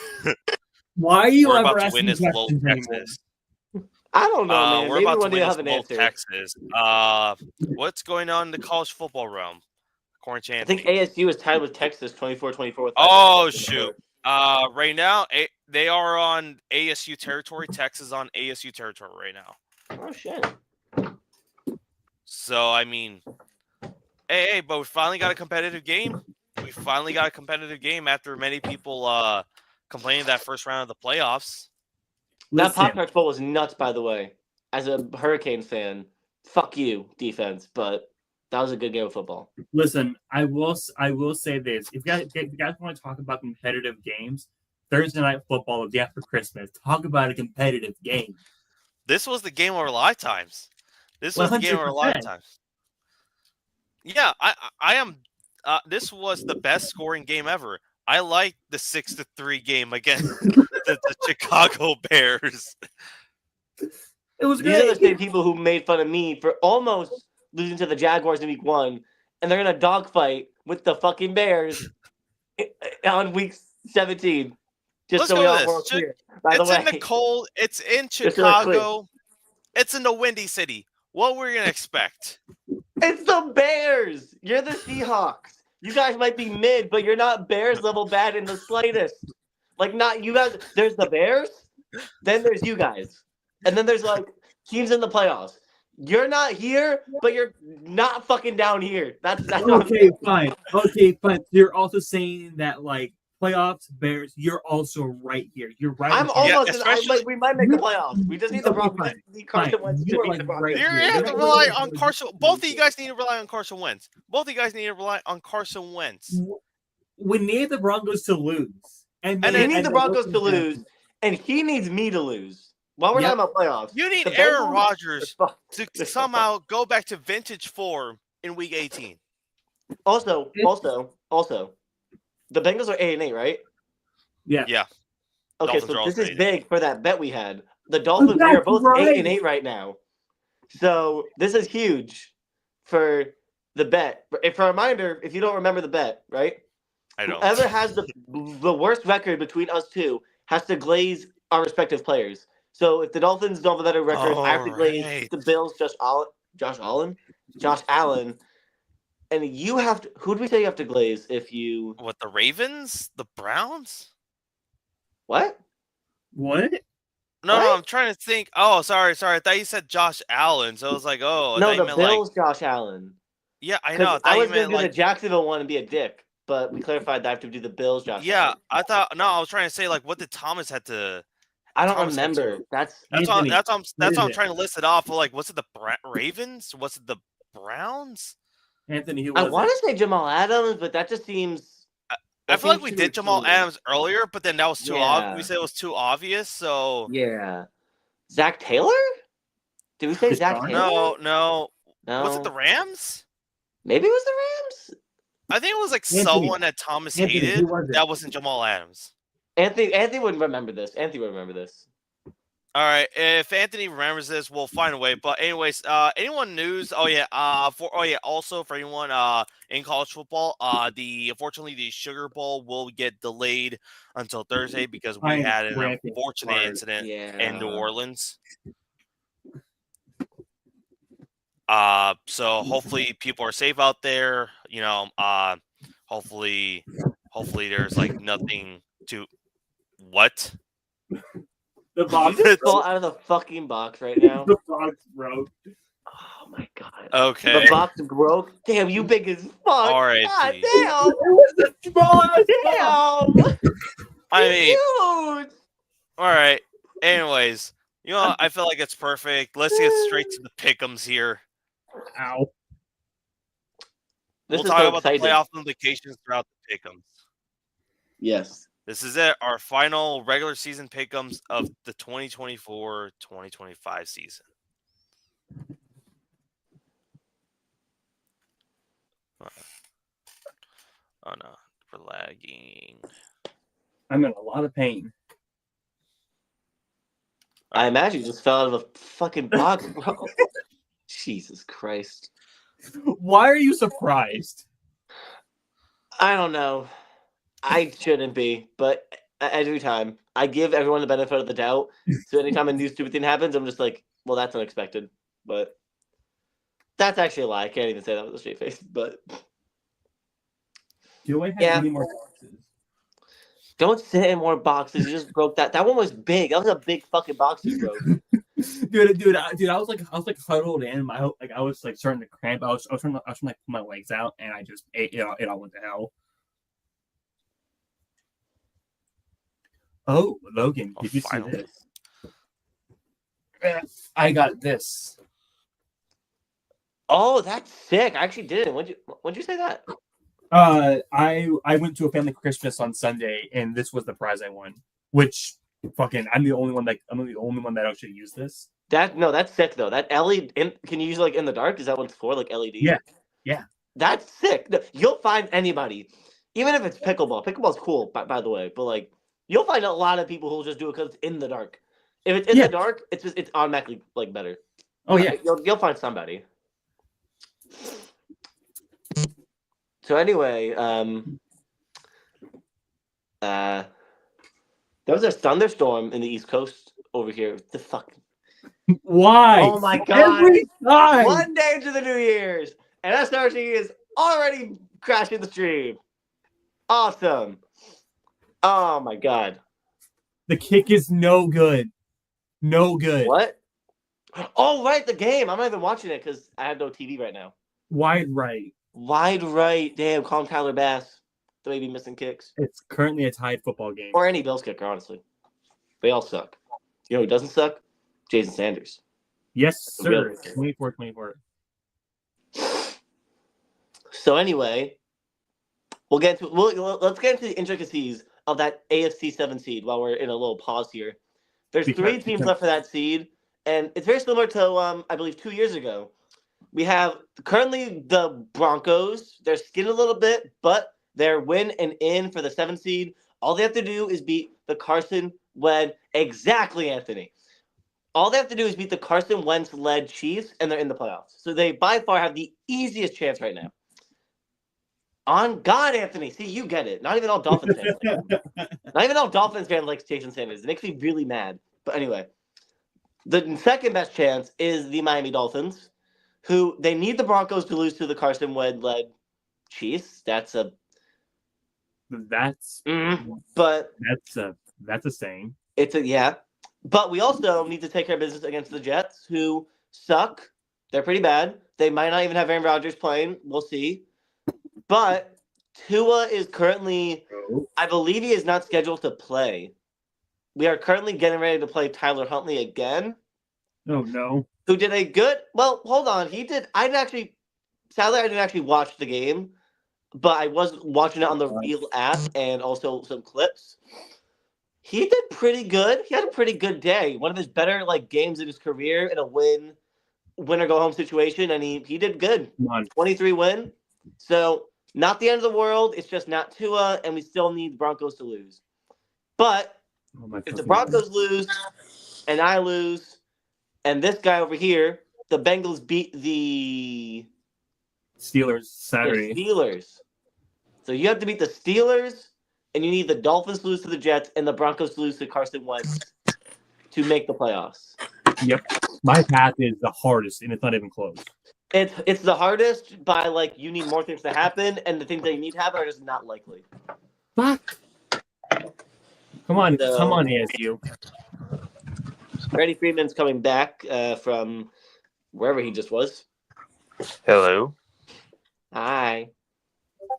Why are you We're ever about to asking win this low questions anymore? Texas. I don't know, man. We're Maybe about one to day win I'll this have an low answer. Texas. What's going on in the college football realm? According to I Anthony. think ASU is tied with Texas 24-24. Oh, shoot. Right now, they are on ASU territory. Texas on ASU territory right now. Oh, shit. So, I mean, hey, but we finally got a competitive game. We finally got a competitive game after many people complaining that first round of the playoffs. That Listen, Pop-Tarts Bowl was nuts, by the way. As a Hurricanes fan, fuck you, defense, but that was a good game of football. listen. I will say this: if you guys want to talk about competitive games, Thursday night football the day after Christmas. Talk about a competitive game. This was the game of our lifetimes. This was the game of our 100%. lifetimes. Yeah, I am. This was the best scoring game ever. I like the 6-3 game against the Chicago Bears. It was These are the great. same people who made fun of me for almost losing to the Jaguars in week 1, and they're in a dogfight with the fucking Bears on week 17. Just Let's so go we with all this. were clear. By the It's in the way, cold. It's in Just so we're clear. Chicago. It's in the Windy City. What were you gonna expect? it's the Bears. You're the Seahawks. You guys might be mid, but you're not Bears level bad in the slightest. Like, not you guys. There's the Bears, then there's you guys, and then there's like teams in the playoffs. You're not here, but you're not fucking down here. That's what I'm Okay, fine. Okay, fine. You're also saying that like playoffs, Bears. You're also right here. You're right. I'm in- almost. especially- we might make the playoffs. We just need the Okay, Broncos. We fine, just need Carson fine. Wentz to You are, beat like, the Broncos. right You here. have to You're rely right on here. Carson. Both of you guys need to rely on Carson Wentz. Both of you guys need to rely on Carson Wentz. We need the Broncos to lose, And We then- need the Broncos to lose, and he needs me to lose. While we're Yep. talking about playoffs, You need the Aaron Bengals- Rodgers Fuck. to somehow go back to vintage form in Week 18. Also, the Bengals are 8-8, right? Yeah. Yeah. Okay, Dolphins are so this also is 8-8. big for that bet we had. The Dolphins we are That's both right. 8-8 right now, so this is huge for the bet. For a reminder, if you don't remember the bet, right? I don't. Whoever has the worst record between us two has to glaze our respective players. So if the Dolphins don't have a better record, I have to glaze Alright. the Bills, Josh Allen, and you have to. Who do we say you have to glaze if you What, the Ravens? The Browns? what? What? No, What? I'm trying to think. Oh, sorry. I thought you said Josh Allen. So I was like, oh, I No, thought you the meant Bills, Josh Allen. yeah, I 'Cause know. I thought I you was gonna meant do the like, Jacksonville one and be a dick, but we clarified that I have to do the Bills, Josh yeah, Allen. I thought. No, I was trying to say like, what did Thomas had to? I don't Thomas had to- remember. That's That's all. Anthony, That's all. That's is all I'm it? trying to list it off. Like, was it the Ravens? Was it the Browns? Anthony, who I was want it? to say Jamal Adams, but that just seems. I that feel like seems we too did Jamal routine. Adams earlier, but then that was too Yeah. obvious. We said it was too obvious. So Yeah. Zach Taylor? Did we say Chris Zach Johnson? Taylor? no. No. Was it the Rams? Maybe it was the Rams? I think it was like Anthony. someone that Thomas Anthony, hated. who was it? That wasn't Jamal Adams. Anthony wouldn't remember this. Anthony would remember this. All right, if Anthony remembers this, we'll find a way. But anyways, anyone news? Also for anyone in college football, unfortunately the Sugar Bowl will get delayed until Thursday because we I am had an cramping unfortunate hard. incident Yeah. in New Orleans. So hopefully people are safe out there. You know, hopefully there's like nothing to what. The box. Did you just fall out of the fucking box right now? The box broke. Oh my god. Okay. The box broke? Damn, you big as fuck. R.I.P. God damn. It was the smallest box. Damn. I mean, Huge. all right. Anyways, you know, I feel like it's perfect. Let's get straight to the pick'ems here. Ow. This We'll is talk so about exciting. the playoff implications throughout the pick'ems. Yes. This is it. Our final regular season pick'ems of the 2024-2025 season. Oh no, we're lagging. I'm in a lot of pain. I imagine you just fell out of a fucking box, bro. Jesus Christ. Why are you surprised? I don't know. I shouldn't be, but every time I give everyone the benefit of the doubt. So anytime a new stupid thing happens, I'm just like, well, that's unexpected. But that's actually a lie. I can't even say that with a straight face. But Do I have Yeah. any more boxes? don't sit in more boxes. You just broke that. That one was big. That was a big fucking box you broke. Dude, I was like huddled in. I was like starting to cramp. I was trying to like pull my legs out, and I just it all went to hell. Oh, Logan, Oh, did you see finally. this? I got this. Oh, that's sick. I actually didn't. When'd you say that? I went to a family Christmas on Sunday, and this was the prize I won. Which I'm the only one that actually used this. That's sick though. That LED, can you use it like in the dark? Is that what it's for? Like LED? Yeah. That's sick. No, you'll find anybody, even if it's pickleball. Pickleball's cool, by the way, but like you'll find a lot of people who'll just do it because it's in the dark. If it's in the dark, it's automatically like better. Oh yeah. You'll find somebody. So anyway, there was a thunderstorm in the East Coast over here. The fuck. Why? Oh my god! Every time. One day into the New Year's, and SRG is already crashing the stream. Awesome! Oh my god! The kick is no good. No good. What? Oh right, the game. I'm not even watching it because I have no TV right now. Wide right. Wide right. Damn, call him Tyler Bass. The baby missing kicks. It's currently a tied football game. Or any Bills kicker, honestly. They all suck. You know who doesn't suck? Jason Sanders. Yes, sir. Really? 24. So anyway, let's get into the intricacies of that AFC 7 seed while we're in a little pause here. There's three teams left for that seed, and it's very similar to I believe 2 years ago. We have currently the Broncos. They're skinned a little bit, but they're win and in for the 7 seed. All they have to do is beat the Carson Wentz. Exactly, Anthony. All they have to do is beat the Carson Wentz-led Chiefs, and they're in the playoffs. So they, by far, have the easiest chance right now. On God, Anthony. See, you get it. Not even all Dolphins fans. Not even all Dolphins fans like Jason Sanders. It makes me really mad. But anyway, the second best chance is the Miami Dolphins, who they need the Broncos to lose to the Carson Wentz-led Chiefs. But that's a saying. But we also need to take care of business against the Jets, who suck. They're pretty bad. They might not even have Aaron Rodgers playing. We'll see. But Tua is currently, I believe he is not scheduled to play. We are currently getting ready to play Tyler Huntley again. Oh, no. Who did a good, well, hold on. Sadly, I didn't actually watch the game, but I was watching it on the Real app and also some clips. He did pretty good. He had a pretty good day. One of his better games in his career in a winner go home situation, and he did good. 23 win. So not the end of the world. It's just not Tua, and we still need the Broncos to lose. But if the Broncos lose, and I lose, and this guy over here, the Bengals beat the Steelers Saturday. The Steelers. So you have to beat the Steelers, and you need the Dolphins to lose to the Jets, and the Broncos to lose to Carson Wentz to make the playoffs. Yep. My path is the hardest, and it's not even close. It's the hardest by you need more things to happen, and the things that you need to happen are just not likely. Fuck. Come on, ASU. Freddie Freeman's coming back from wherever he just was. Hello. Hi.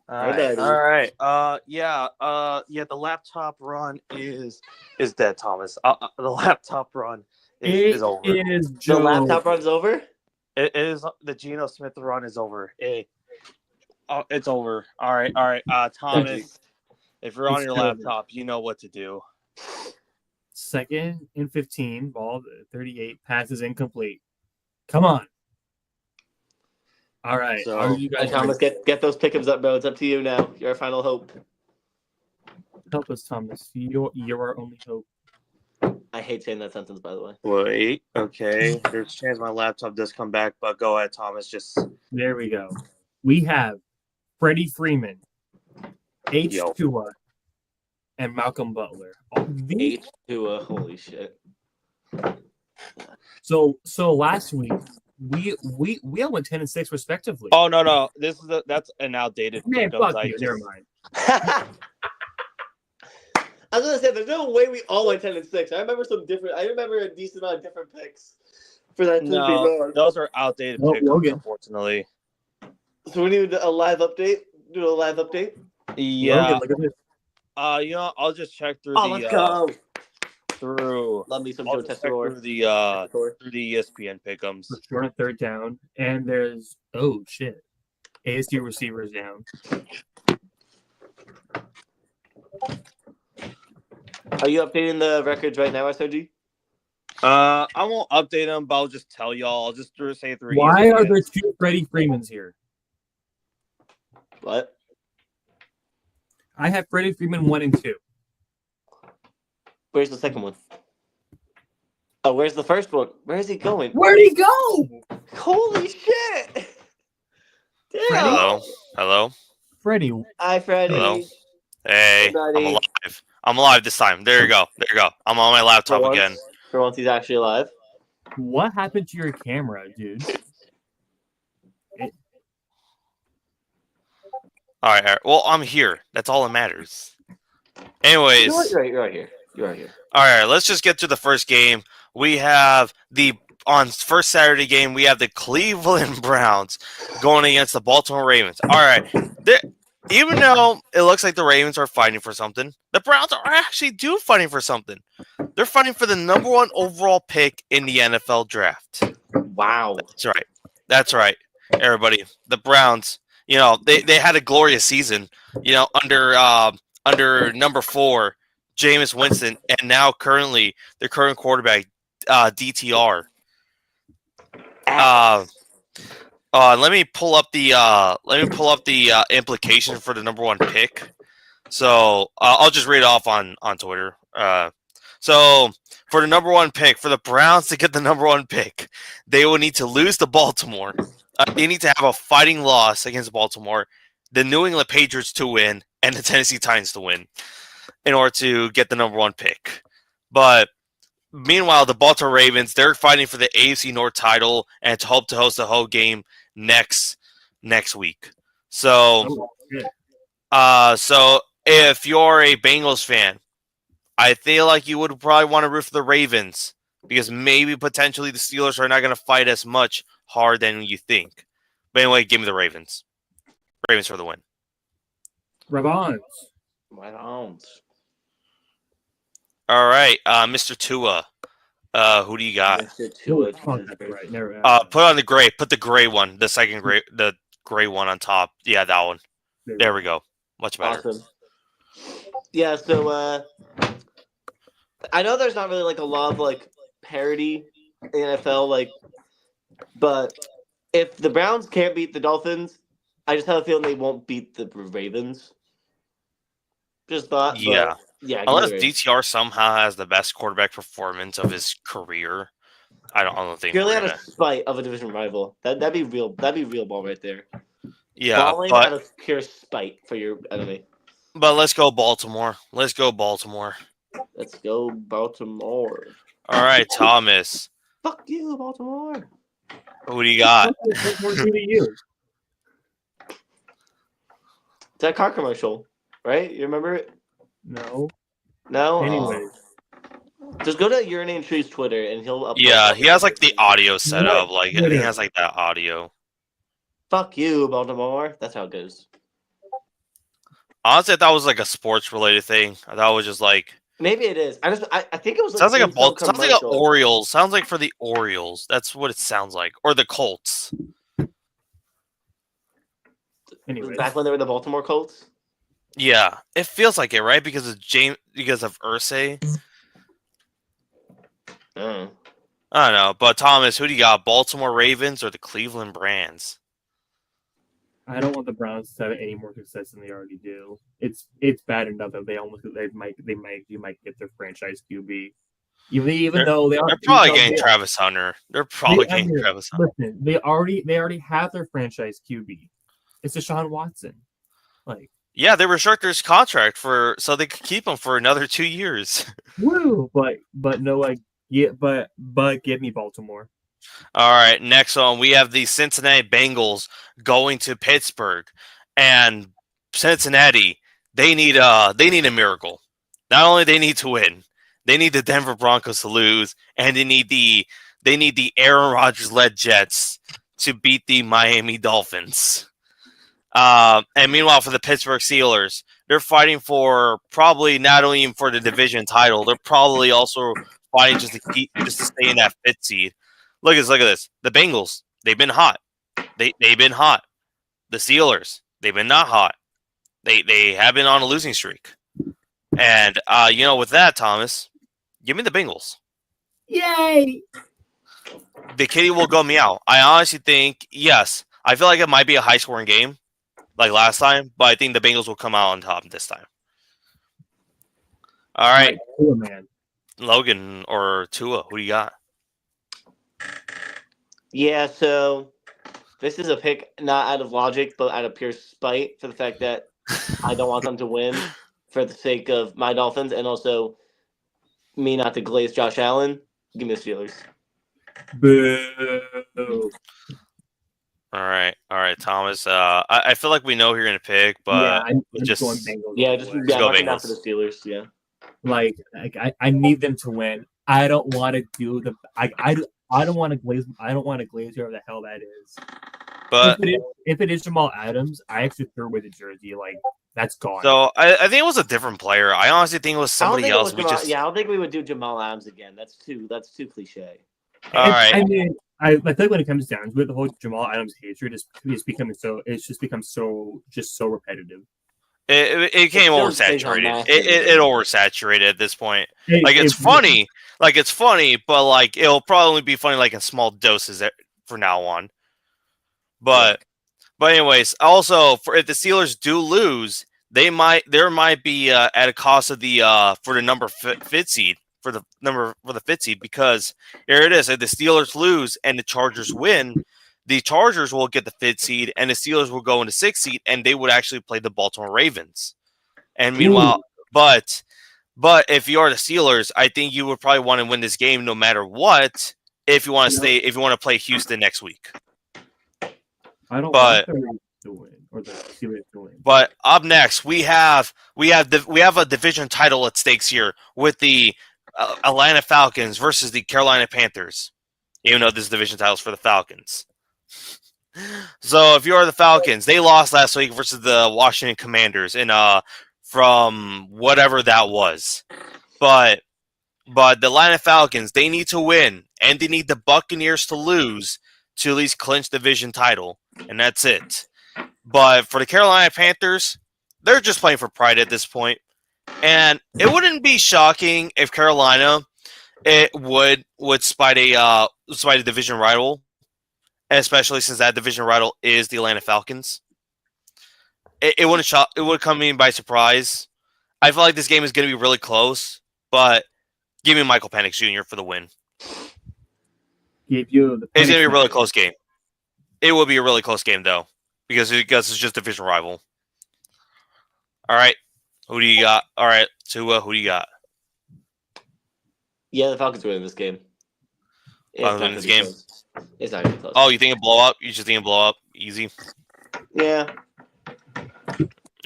All right. The laptop run is dead, Thomas. The laptop run is over. The laptop run's over? It is. The Geno Smith run is over. It's over. All right. Thomas, if you're on your laptop, you know what to do. 2nd and 15, ball 38, passes incomplete. Come on. All right. So, are you guys Thomas, get those pickups up, bro. It's up to you now. You're our final hope. Help us, Thomas. You're our only hope. I hate saying that sentence, by the way. Wait. Okay. There's a chance my laptop does come back, but go ahead, Thomas. There we go. We have Freddie Freeman, Tua, and Malcolm Butler. Tua, holy shit. So last week we all went 10-6 respectively. Oh no. That's an outdated. Man, fuck you. Never mind. I was gonna say there's no way we all went 10-6. I remember a decent amount of different picks for that. No, those are outdated picks, unfortunately. So we need a live update. Do a live update. Yeah. I'll just check through let's go. through. Love me some I'll Joe just check Tessitore. through the ESPN pick'ems. For sure on third down. And there's ASU receivers down. Are you updating the records right now, SOG? I won't update them, but I'll just tell y'all. I'll just say through. Why are ESPN. there 2 Freddie Freemans here? What? I have Freddie Freeman 1 and 2. Where's the second one? Oh, where's the first one? Where is he going? Where'd he go? Holy shit! Damn. Hello. Hello. Freddie. Hi, Freddie. Hello. Hey, buddy. I'm alive. I'm alive this time. There you go. There you go. I'm on my laptop For once- again. For once, he's actually alive. What happened to your camera, dude? All right, all right. Well, I'm here. That's all that matters. Anyways, You know what? You're right here. You're right here. all right. Let's just get to the first game. We have on first Saturday game. We have the Cleveland Browns going against the Baltimore Ravens. All right. Even though it looks like the Ravens are fighting for something, the Browns are actually fighting for something. They're fighting for the number 1 overall pick in the NFL draft. Wow. That's right. That's right, everybody. The Browns, they had a glorious season, under number 4, Jameis Winston, and now currently their current quarterback, DTR. Let me pull up the implication for the number 1 pick. So I'll just read it off on Twitter. So for the number 1 pick, for the Browns to get the number 1 pick, they will need to lose to Baltimore. They need to have a fighting loss against Baltimore, the New England Patriots to win, and the Tennessee Titans to win in order to get the number 1 pick. But meanwhile, the Baltimore Ravens, they're fighting for the AFC North title and to hope to host the whole game next week. So, so if you're a Bengals fan, I feel like you would probably want to root for the Ravens because maybe potentially the Steelers are not going to fight as much hard than you think. But anyway, give me the Ravens. Ravens for the win. Ravons. My arms. All right, Mr. Tua. Who do you got? Mr. Tua. Right, never, Put on the gray. Put the gray one. The second gray. The gray one on top. Yeah, that one. There we go. Much better. Awesome. Yeah, so I know there's not really like a lot of like parity in the NFL, but if the Browns can't beat the Dolphins, I just have a feeling they won't beat the Ravens. Just thought. Yeah. Yeah. Unless DTR somehow has the best quarterback performance of his career, I don't think. Purely out of spite of a division rival. That'd be real. That'd be real ball right there. Yeah, Balling out of pure spite for your enemy. But let's go Baltimore. Let's go Baltimore. Let's go Baltimore. All right, Thomas. Fuck you, Baltimore. Who do you got? What do you? That car commercial, right? You remember it? No. No. Anyway. Just go to Urinate Tree's Twitter and he'll upload. Yeah, he has like the audio set What? up. Like he has like that audio. Fuck you, Baltimore. That's how it goes. Honestly, I thought it was like a sports related thing. I thought it was just like Maybe it is. I think it was. sounds like a Ball. sounds like a Orioles. Sounds like for the Orioles. That's what it sounds like, or the Colts. Anyway. Back when they were the Baltimore Colts. Yeah, it feels like it, right? Because of Irsay. Mm. I don't know, but Thomas, who do you got? Baltimore Ravens or the Cleveland Browns? I don't want the Browns to have any more success than they already do. It's bad enough that you might get their franchise QB. Even though they're probably getting Travis Hunter. They're probably getting Travis Hunter. Listen, they already have their franchise QB. It's Deshaun Watson. Yeah, they restrict his contract so they could keep him for another 2 years. Woo! But no, but give me Baltimore. All right, next one we have the Cincinnati Bengals going to Pittsburgh, and Cincinnati they need a miracle. Not only they need to win, they need the Denver Broncos to lose, and they need the Aaron Rodgers led Jets to beat the Miami Dolphins. And meanwhile, for the Pittsburgh Steelers, they're fighting for probably not only even for the division title, they're probably also fighting just to stay in that fifth seed. Look at this. The Bengals, they've been hot. They've been hot. The Steelers, they've been not hot. They have been on a losing streak. And with that, Thomas, give me the Bengals. Yay! The kitty will go meow. I honestly think, yes, I feel like it might be a high-scoring game like last time, but I think the Bengals will come out on top this time. All right. Cool, man. Logan or Tua, who do you got? Yeah, so this is a pick not out of logic, but out of pure spite for the fact that I don't want them to win for the sake of my Dolphins and also me not to glaze Josh Allen. Give me the Steelers. Boo. All right, Thomas. I feel like we know who you're gonna pick, but yeah, I'm just going Bengals. Yeah, all just the way. go marking out Bengals. for the Steelers. Yeah. Like I need them to win. I don't want to do the I don't want to glaze. I don't want to glaze whoever the hell that is. but If it is Jamal Adams, I actually threw away the jersey. Like that's gone. so I think it was a different player. I honestly think it was somebody else. I don't think we would do Jamal Adams again. That's too cliche. All right. I mean, I think when it comes down to it, the whole Jamal Adams hatred is becoming so. It's just become so repetitive. It became It shows big on oversaturated. massive. It oversaturated at this point. Like it's It- funny, but like it'll probably be funny like in small doses from now on. But anyways, also if the Steelers do lose, there might be at a cost of the for the number fifth seed for the fifth seed, because here it is. If the Steelers lose and the Chargers win, the Chargers will get the fifth seed and the Steelers will go into sixth seed, and they would actually play the Baltimore Ravens. And meanwhile, but if you are the Steelers, I think you would probably want to win this game no matter what. If you want to if you want to play Houston next week. I don't but- want the Ravens to win or the Steelers to win. But up next, we have a division title at stakes here with the Atlanta Falcons versus the Carolina Panthers. Even though this division title is for the Falcons. So if you are the Falcons, they lost last week versus the Washington Commanders in from whatever that was. But the Atlanta Falcons, they need to win, and they need the Buccaneers to lose to at least clinch the division title, and that's it. But for the Carolina Panthers, they're just playing for pride at this point. And it wouldn't be shocking if Carolina would spite a division rival, especially since that division rival is the Atlanta Falcons. It wouldn't shock. It would come in by surprise. I feel like this game is going to be really close, but give me Michael Penix Jr. for the win. Give you the It's going to be a really punishment. close game. It will be a really close game, though, because it's just a division rival. All right. Who do you got? All right. Tua, who do you got? Yeah, the Falcons win this game. It's Falcons not win this gonna be game? close. It's not gonna be close. Oh, you think it blow up? You just think it blow up? Easy. Yeah.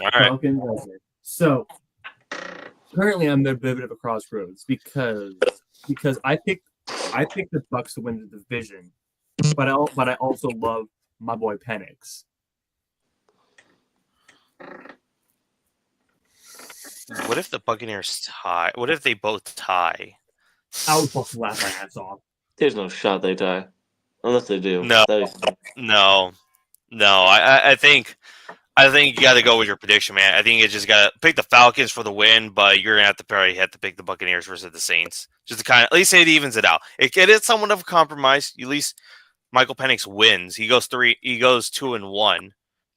All right. Falcons. Okay. So currently, I'm at a bit of a crossroads because I picked the Bucks to win the division, but I also love my boy Penix. What if the Buccaneers tie? What if they both tie? I would fucking laugh my ass off. There's no shot they tie. Unless they do. No. No. I think you got to go with your prediction, man. I think you just got to pick the Falcons for the win, but you're gonna probably have to pick the Buccaneers versus the Saints, just to kind of at least say it evens it out. It is somewhat of a compromise. At least Michael Penix wins. He goes 2-1. I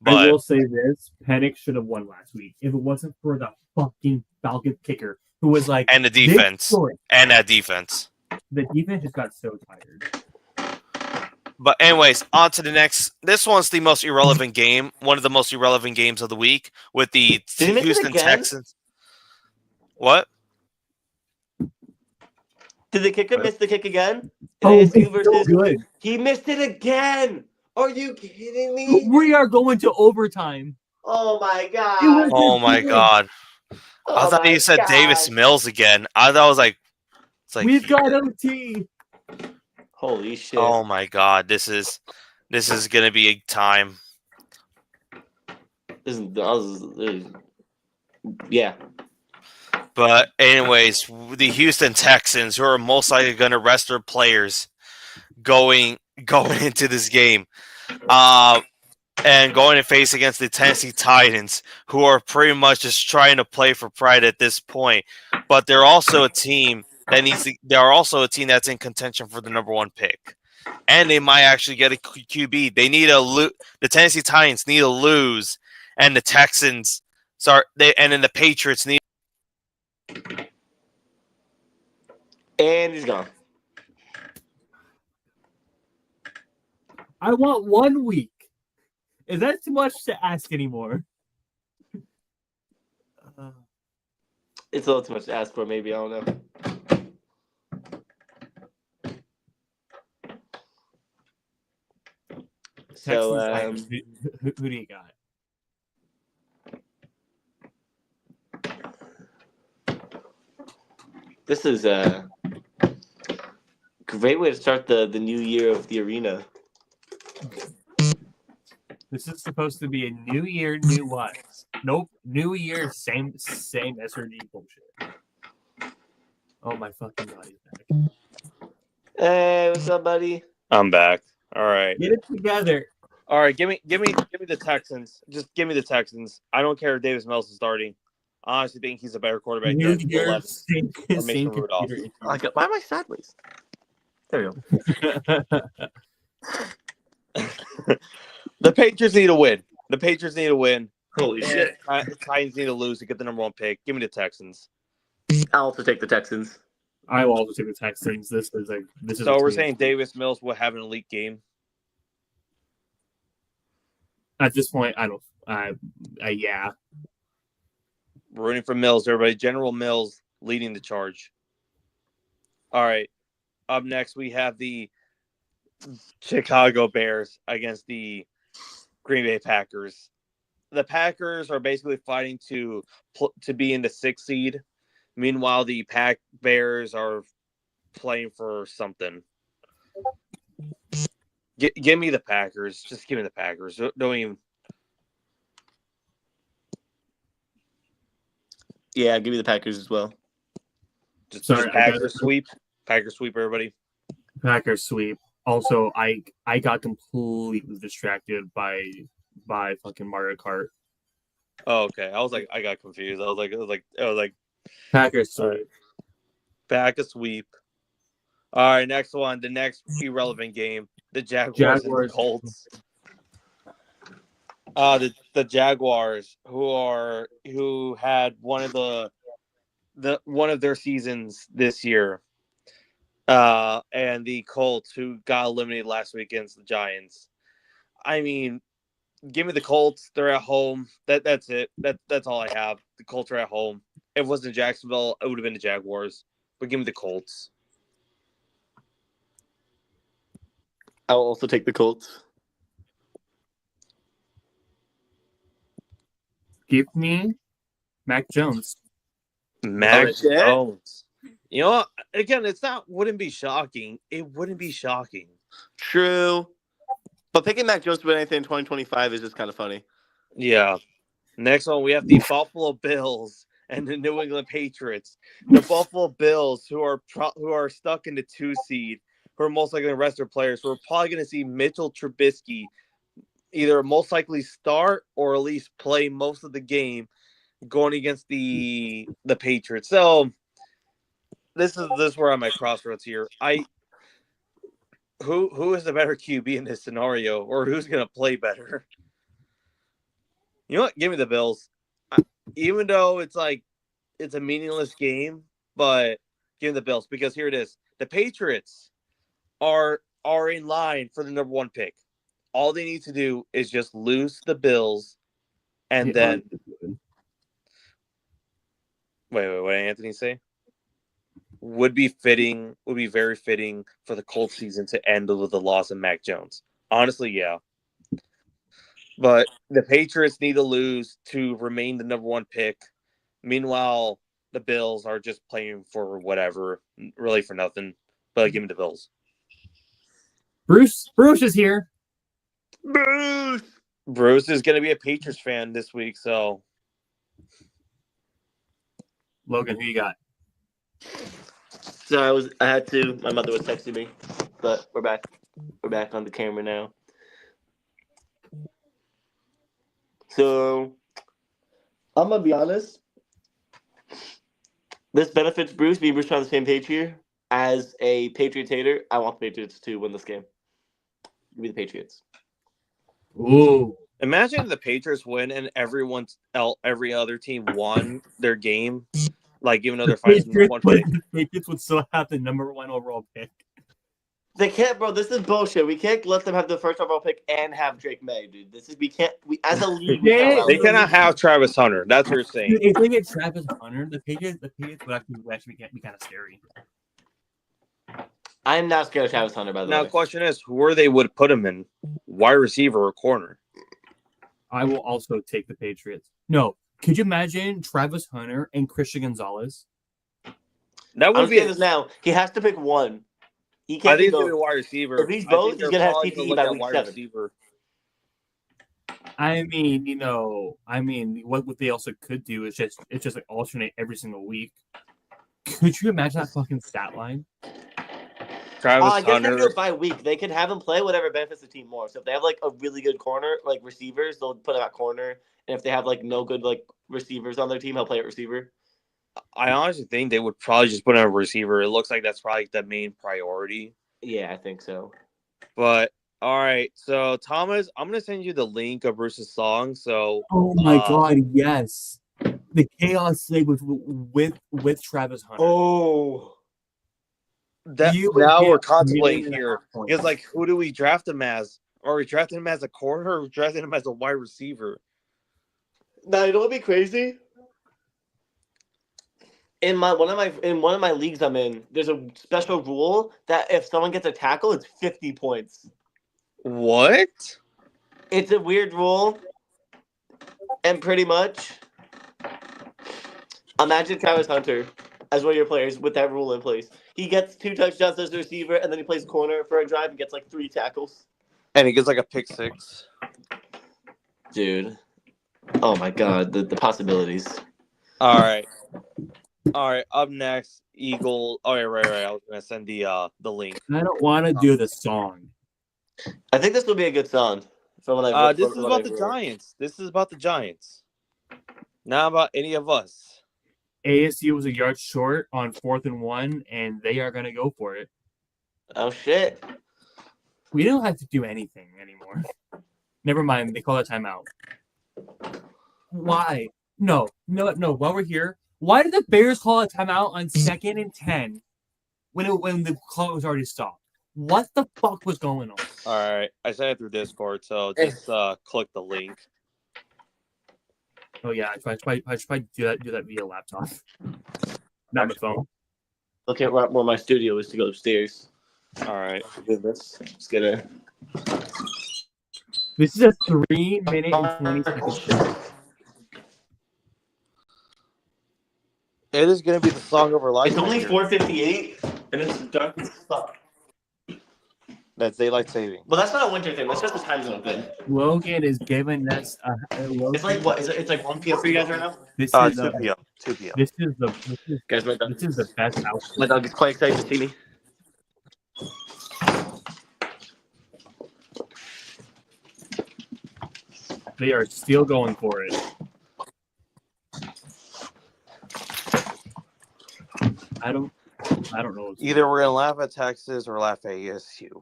But will say this: Penix should have won last week if it wasn't for the fucking Falcons kicker who was like and the this defense short. and that defense. The defense just got so tired. But anyways, on to the next. This one's the most irrelevant game. One of the most irrelevant games of the week with the Did he miss it Houston again? Texans. What? Did the kicker miss the kick again? Oh, ASU it's so versus- good. He missed it again. Are you kidding me? We are going to overtime. Oh my god. It was- Oh my good. god! Oh I thought my you said God. Davis Mills again. I thought it was like, it's like We've got OT. Holy shit. Oh my god! This is gonna be a time. Yeah. But anyways, the Houston Texans, who are most likely going to rest their players going into this game, and going to face against the Tennessee Titans, who are pretty much just trying to play for pride at this point. But they're also a team that's in contention for the number 1 pick, and they might actually get a QB. They need the Tennessee Titans need to lose, and the Texans, and then the Patriots need. And he's gone. I want 1 week. Is that too much to ask anymore? It's a little too much to ask for, maybe. I don't know. So, Texans, who do you got? this is a great way to start the new year of the arena. This is supposed to be a new year, new lives. Nope, new year, same SRD bullshit. Oh my fucking god, he's back. Hey, what's up, buddy? I'm back. All right. Get it together. All right. Give me the Texans. Just give me the Texans. I don't care if Davis Mills is starting. I honestly think he's a better quarterback New than year, 11 same or Mason Rudolph. computer Why am I sideways? There we go. issue. The Patriots need to win. The Patriots need to win. Holy shit. The Titans need to lose to get the number 1 pick. Give me the Texans. I'll also take the Texans. I will also take the Texans. This is So we're saying Davis Mills will have an elite game. at this point, I don't. Yeah. Rooting for Mills, everybody. General Mills leading the charge. All right. Up next, we have the Chicago Bears against the Green Bay Packers. The Packers are basically fighting to be in the 6th seed. Meanwhile, the Bears are playing for something. Give me the Packers. Just give me the Packers. Don't even. Yeah, give me the Packers as well. Just Sorry, Packers sweep. Packers sweep, everybody. Packers sweep. Also, I got completely distracted by fucking Mario Kart. Oh, okay. I got confused. I was like Packers All right. sweep. Packers sweep. All right, next one. The next irrelevant game. The Jaguars and the Colts. The Jaguars who had one of their seasons this year. And the Colts who got eliminated last week against the Giants. I mean, give me the Colts. They're at home. That's it. That's all I have. The Colts are at home. If it wasn't Jacksonville, it would have been the Jaguars. But give me the Colts. I'll also take the Colts. Give me Mac Jones. Mac Oh, shit. Jones. You know what? Again, wouldn't be shocking. It wouldn't be shocking. True. But picking Mac Jones to win anything in 2025 is just kind of funny. Yeah. Next one, we have the Buffalo Bills and the New England Patriots. The Buffalo Bills, who are stuck in the 2 seed, who are most likely going to rest their players. We're probably going to see Mitchell Trubisky either most likely start or at least play most of the game going against the Patriots. So this is where I'm at crossroads here. Who is the better QB in this scenario, or who's going to play better? You know what? Give me the Bills. Even though it's a meaningless game, but give me the Bills because here it is. The Patriots are in line for the number 1 pick. All they need to do is just lose the Bills, and then wait. What did Anthony say? Would be very fitting for the Colts season to end with the loss of Mac Jones. Honestly, yeah. But the Patriots need to lose to remain the number 1 pick. Meanwhile, the Bills are just playing for whatever, really for nothing. But give me the Bills. Bruce is here. Bruce! Bruce is going to be a Patriots fan this week, so Logan, who you got? So I had to. My mother was texting me, but we're back. We're back on the camera now. So I'm gonna be honest. This benefits Bruce. Me and Bruce are on the same page here. As a Patriots hater, I want the Patriots to win this game. Give me the Patriots. Ooh. imagine if the Patriots win and every other team won their game, like even though they're fighting for one pick. The Patriots would still have the #1 overall pick. They can't, bro. This is bullshit. We can't let them have the first overall pick and have Drake May, dude. This is we can't. We as a league, we can't allow They this. cannot have Travis Hunter. That's what you're saying. Dude, if they get Travis Hunter, the Patriots would actually be kind of scary. I'm not scared of Travis Hunter, by the Now, way. the question is, who they would put him in? Wide receiver or corner? I will also take the Patriots. No, could you imagine Travis Hunter and Christian Gonzalez? That I'm would be. saying this now. He has to pick one. He I can't think be he's gonna be both. a wide receiver. If he's I both, think he's they're gonna have probably CTE look by at week wide 7. receiver. I mean, what they also could do is just like alternate every single week. Could you imagine that fucking stat line? Travis I guess they Hunter. do it by week. They can have him play whatever benefits the team more. So if they have like a really good corner, like receivers, they'll put him at corner. And if they have like no good like receivers on their team, he'll play at receiver. I honestly think they would probably just put him a receiver. It looks like that's probably the main priority. Yeah, I think so. But all right, so Thomas, I'm gonna send you the link of Bruce's song. So Oh my god, yes. The Chaos League with Travis Hunter. Oh, that You would now get we're a contemplating million here. points. Because like, who do we draft him as? Are we drafting him as a corner or we drafting him as a wide receiver? now you know what'd be crazy? In one of my leagues I'm in, there's a special rule that if someone gets a tackle, it's 50 points. What? It's a weird rule, and pretty much, imagine Travis Hunter as one of your players with that rule in place. He gets 2 touchdowns as a receiver, and then he plays corner for a drive and gets like 3 tackles. And he gets like a pick 6. Dude, oh my god, the possibilities. All right. Up next, Eagle. Oh, yeah, right. I was gonna send the link. I don't want to do the song. I think this will be a good song. From what I've This is about the Giants. This is about the Giants. Not about any of us. ASU was a yard short on 4th and 1, and they are going to go for it. Oh shit! We don't have to do anything anymore. Never mind. They call it timeout. Why? No. While we're here, why did the Bears call a timeout on 2nd and 10 when the clock was already stopped? What the fuck was going on? All right, I sent it through Discord, so just click the link. Oh yeah, I should probably do that via laptop, not my phone. Look at where my studio is to go upstairs. All right. Goodness, just gonna. This is a 3-minute and 20-second show. It is gonna be the song of our life. It's only 4:58, and it's dark as fuck. That's daylight saving. Well, that's not a winter thing. That's just a time zone thing. Logan is giving us It's like what? Is it? It's like 1 p.m. for you guys right now. This 2 is p.m. 2 p.m. this is Guys, my dog. this is the best house. My dog is quite excited to see me. They are still going for it. I don't know. Either we're gonna laugh at Texas or laugh at ASU.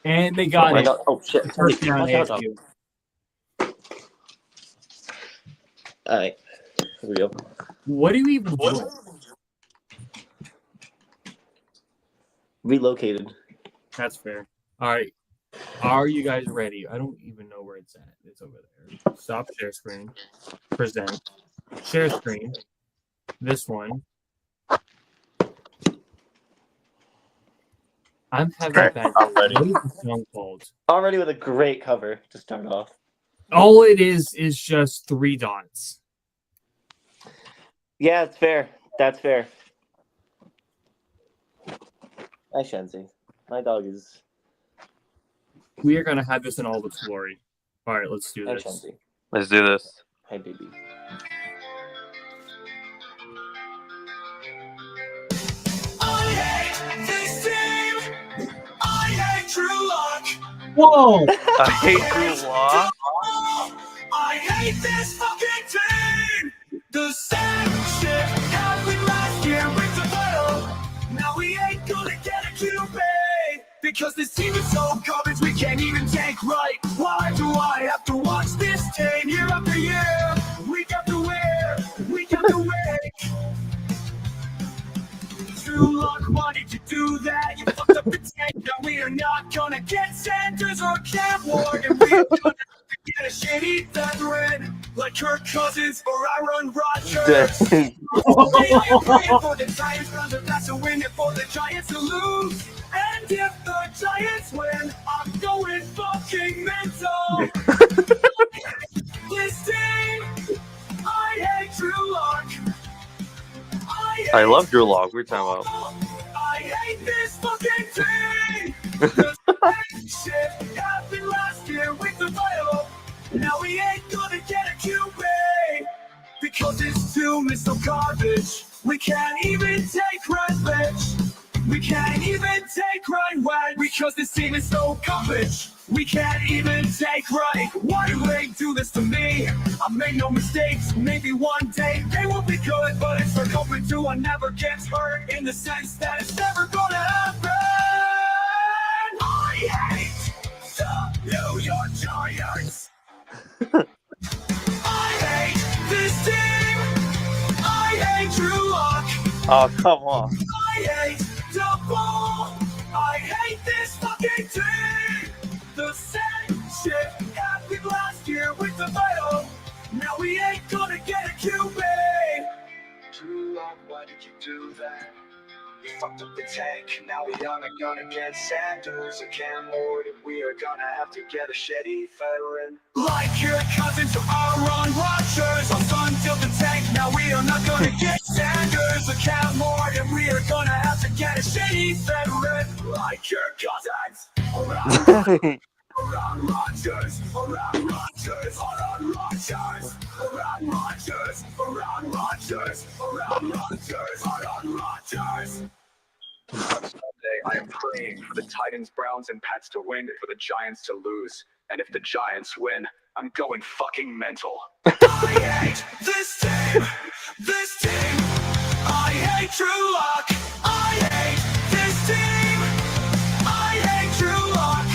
And they got it. Oh shit! First down, Watch out. ASU. All right, here we go. What do we even do? Relocated. That's fair. All right. Are you guys ready? I don't even know where it's at. It's over there. Stop share screen. Present. Share screen. This one. I'm having a bad. I'm ready. What is the song called? Already with a great cover to start off. All it is just 3 dots. Yeah, it's fair. That's fair. Hi, Shenzi. My dog is We are gonna have this in all its glory. All right, let's do And this. Chelsea. Let's do this. Hey, baby. I hate this team. I hate True Lock. Whoa! I hate Drew Lock. I hate this fucking team. The same shit happened last year with the battle. Now we ain't gonna get a QB because this team is so garbage we can't even take right. Why do I have to watch this team year after year, week after week after week? True Lock wanted to do that. You fucked up the tank. Now we are not gonna get Sanders or Cam Ward, and we are gonna get a shitty veteran like Kirk Cousins or Aaron Rodgers. We are praying for the Giants run the best to win and for the Giants to lose. And if the Giants win, I'm going fucking mental. This team, I hate True Lock. I love Drew Lock. We're talking about. I hate this fucking team. The same shit happened last year with the vital. Now we ain't gonna get a QB because this team is so garbage. We can't even take right, bitch. We can't even take right because this team is so garbage. We can't even take right. Why do they do this to me? I made no mistakes. Maybe one day they will be good, but it's for hoping to I never get hurt in the sense that it's never gonna happen. I hate the New York Giants. I hate this team. I hate Drew Lock. Oh, come on. I hate the ball. I hate this fucking team. The same shit happened last year with the vital. Now we ain't gonna get a QB. Drew Lock, why did you do that? You fucked up the tank. Now we aren't gonna get Sanders or Cam Ward. We are gonna have to get a shitty veteran like Kirk Cousins or Aaron Rodgers. Our son built the tank. Now we are not gonna get Sanders or Cam Ward, and we are gonna have to get a shitty veteran like Kirk Cousins. Around Rodgers, around Rodgers, around Rodgers, around Rodgers, around Rodgers, around Rodgers, around Rodgers. Sunday, I am praying for the Titans, Browns, and Pats to win, and for the Giants to lose. And if the Giants win, I'm going fucking mental. I hate this team, this team. I hate True Lock. I hate this team. I hate True Lock.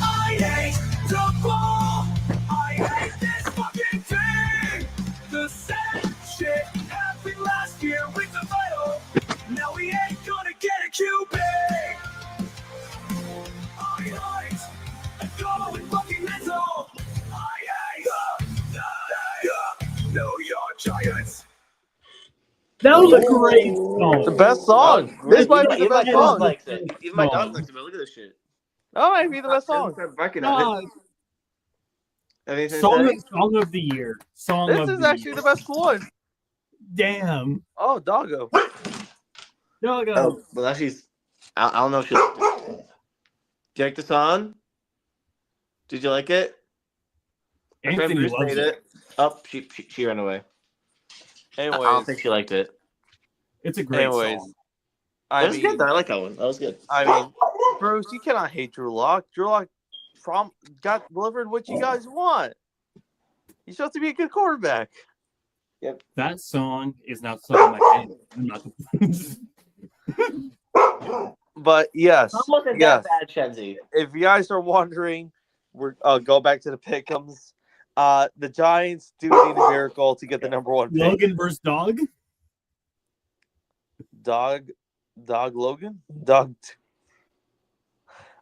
I hate the ball. I hate this fucking team. The same shit happened last year with the vital. Now we ain't gonna get a QB. I hate and going fucking mental. I hate the New York Giants. That was a great song. The best song. This might be the Even my best dog song. likes it. Even my dog likes it. But look at this shit. Oh, might be the best song. Anything to Song, say? song of the year. Song This of is the actually year. the best one. Damn. Oh, doggo. Doggo. Oh, well, actually, I don't know if she. Do you like the song? Did you like it? My friend Anthony Bruce loves made it. Oh, she ran away. I don't Anyways, think she liked it. It's a great anyways, song. I That was mean, good. Though. I like that one. That was good. I mean, Bruce, you cannot hate Drew Lock. Drew Lock got delivered what you guys want. He's supposed to be a good quarterback. That song is not stuck in my head. I'm not. But yes, It wasn't yes. that bad, Shenzi. If you guys are wondering, we're go back to the pick'ems. The Giants do need a miracle to get the number one pick. Logan versus Dog. Dog Logan? Dog.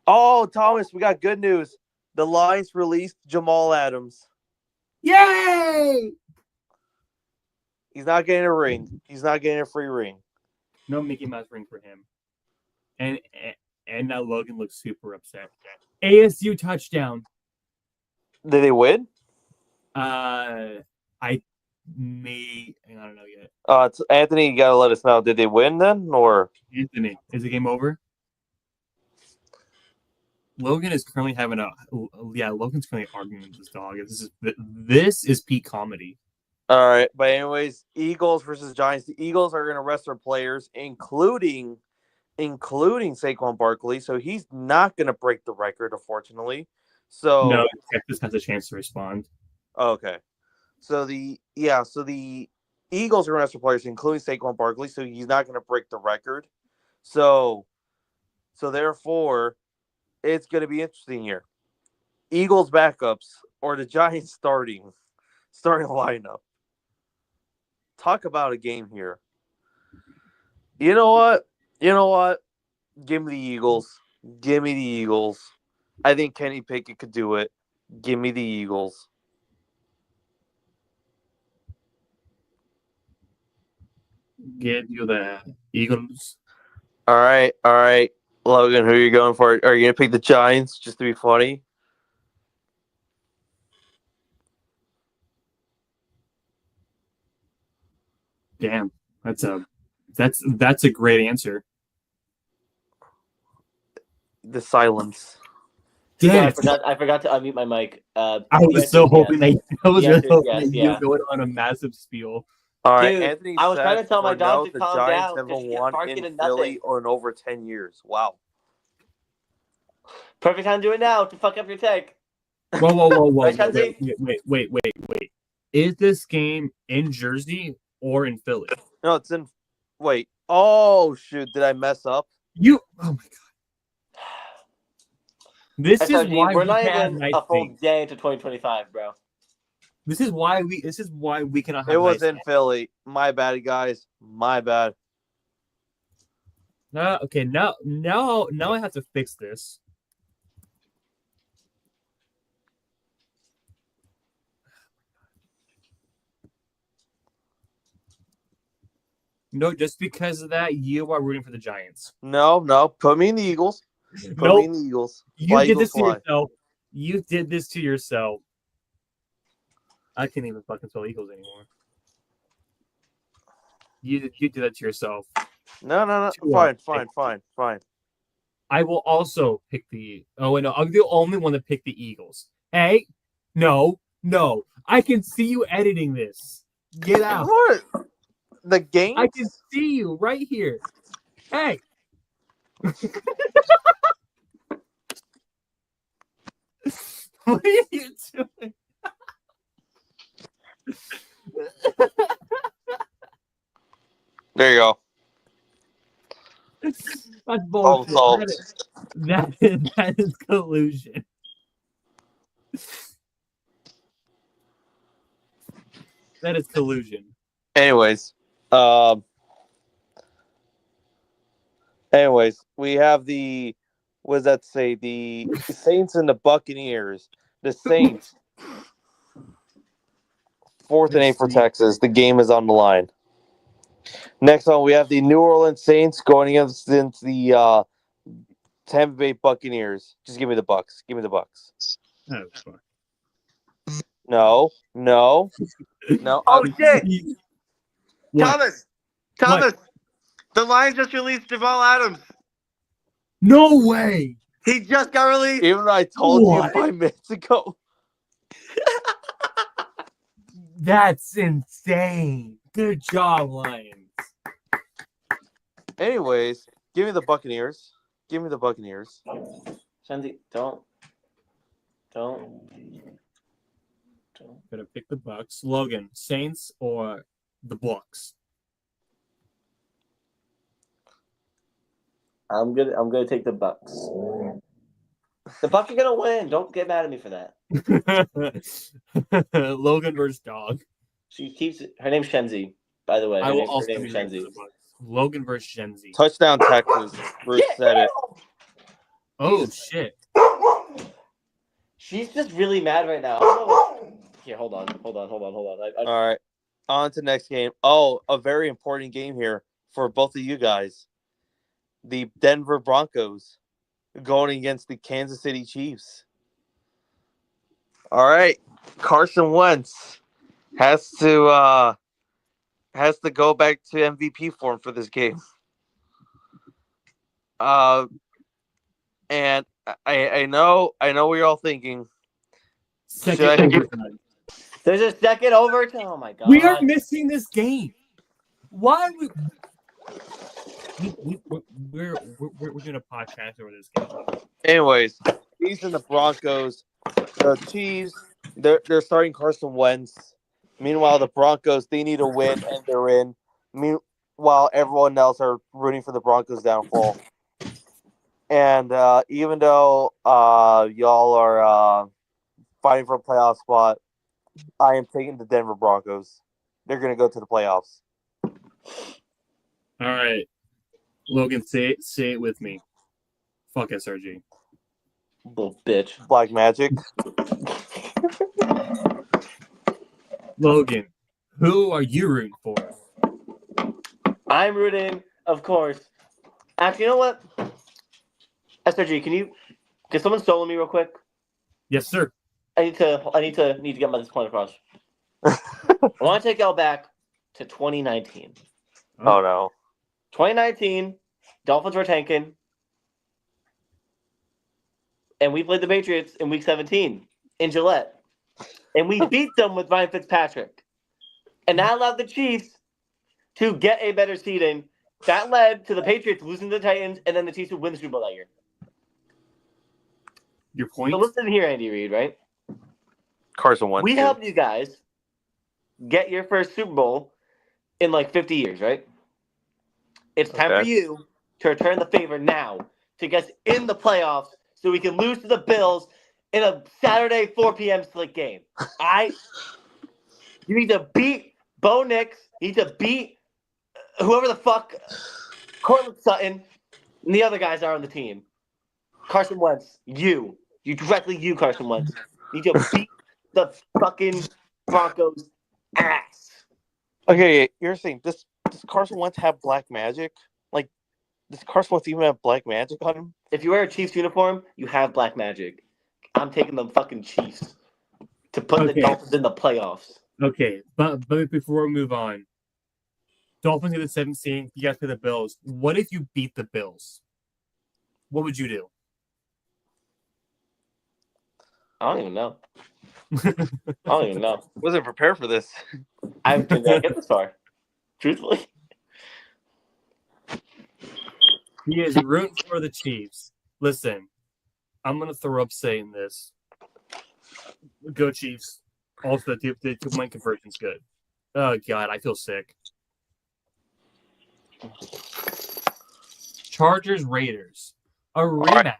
Oh, Thomas, we got good news. The Lions released Jamal Adams. Yay! He's not getting a ring. He's not getting a free ring. No Mickey Mouse ring for him. And now Logan looks super upset. ASU touchdown. Did they win? I don't know yet. It's Anthony, you gotta let us know. Did they win then, or Anthony, is the game over? Logan is currently having Logan's currently arguing with his dog. This is peak comedy. All right, but anyways, Eagles versus Giants. The Eagles are going to rest their players, including Saquon Barkley. So he's not going to break the record, unfortunately. So No, Texas has a chance to respond. okay, so the Eagles are going to rest their players, including Saquon Barkley. So he's not going to break the record. So therefore, it's going to be interesting here. Eagles backups or the Giants starting lineup. Talk about a game here. You know what? Give me the Eagles. I think Kenny Pickett could do it. Give me the Eagles. Give you the Eagles. All right. Logan, who are you going for? Are you going to pick the Giants just to be funny? Damn, that's a great answer. The silence. Damn, I forgot to unmute my mic. I was so hoping that you yeah. would go on a massive spiel. All right, Dude, Anthony. I was trying to tell my dog to the calm Giants down haven't because she kept won barking in and Philly nothing. in over 10 years. Wow. Perfect time to do it now to fuck up your take. Whoa. Right, Kenzie? Wait. Is this game in Jersey or in Philly? No, it's in. Wait. Oh shoot! Did I mess up? Oh my god. This is SRG, why we're we not can't have even nice a full things. day into 2025, bro. This is why we cannot have It was nice in Philly. My bad, guys. My bad. No, okay, now I have to fix this. No, just because of that, you are rooting for the Giants. No. Put me in the Eagles. Put me in the Eagles. You Fly, did Eagles, this to fly. yourself. You did this to yourself. I can't even fucking spell Eagles anymore. You did that to yourself. No. Two Fine. I will also pick the. Oh wait, no, I'm the only one to pick the Eagles. Hey, no. I can see you editing this. Get out. What? The game? I can see you right here. Hey. What are you doing? There you go. That's bullshit. Solved. That is collusion. That is collusion. Anyways, we have the what does that say? The Saints and the Buccaneers. The Saints. 4th and 8 for Texas. The game is on the line. Next on, we have the New Orleans Saints going against the Tampa Bay Buccaneers. Just give me the Bucks. Give me the Bucks. Oh, fuck. No. Oh shit! What? Thomas! The Lions just released Jamal Adams. No way! He just got released. Even though I told What? you 5 minutes ago. That's insane. Good job, Lions. Anyways, give me the Buccaneers. Shandy, don't. Gonna pick the Bucks. Logan, Saints or the Bucks? I'm gonna take the Bucks. The Bucks are gonna win. Don't get mad at me for that. Logan versus dog. She keeps her name's Shenzi, by the way. I will Her also name be is rooting Shenzi. for the Bucks. Logan versus Shenzi. Touchdown, Texas. Bruce said it. Oh shit! She's just really mad right now. I don't know Here, hold on. All right. On to next game. Oh, a very important game here for both of you guys. The Denver Broncos going against the Kansas City Chiefs. All right. Carson Wentz has to go back to MVP form for this game. And And I know what you're all thinking. Second Should I- overtime. There's a second overtime. Oh my god. We are missing this game. Why we we're doing a podcast over this game. Anyways, Chiefs and the Broncos. The Chiefs, they're starting Carson Wentz. Meanwhile, the Broncos, they need a win and they're in. Meanwhile, everyone else are rooting for the Broncos' downfall. And even though y'all are fighting for a playoff spot, I am taking the Denver Broncos. They're going to go to the playoffs. All right, Logan, say it with me. Fuck SRG. Little bitch. Black Magic. Logan, who are you rooting for? I'm rooting, of course. Actually, you know what? SRG, can someone solo me real quick? Yes, sir. I need to get this point across. I want to take y'all back to 2019. Oh, no. 2019, Dolphins were tanking, and we played the Patriots in Week 17 in Gillette, and we beat them with Ryan Fitzpatrick, and that allowed the Chiefs to get a better seeding. That led to the Patriots losing to the Titans, and then the Chiefs would win the Super Bowl that year. Your point? So listen here, Andy Reid, right? Carson Wentz. We too. helped you guys get your first Super Bowl in like 50 years, right? It's time for Okay. you to return the favor now to get us in the playoffs so we can lose to the Bills in a Saturday 4 p.m. slate game. All right? You need to beat Bo Nix. You need to beat whoever the fuck Cortland Sutton and the other guys are on the team. Carson Wentz, you Carson Wentz. You need to beat the fucking Broncos ass. Okay, you're saying does Carson Wentz have black magic? Like, does Carson Wentz even have black magic on him? If you wear a Chiefs uniform, you have black magic. I'm taking the fucking Chiefs to put Okay. the Dolphins in the playoffs. Okay, but before we move on, Dolphins get the 17th. You guys play the Bills. What if you beat the Bills? What would you do? I don't even know. I don't even know. Wasn't prepared for this. I did not get this far. Truthfully. He is rooting for the Chiefs. Listen, I'm gonna throw up saying this. Go Chiefs. Also, the 2-point conversion's good. Oh god, I feel sick. Chargers Raiders. A rematch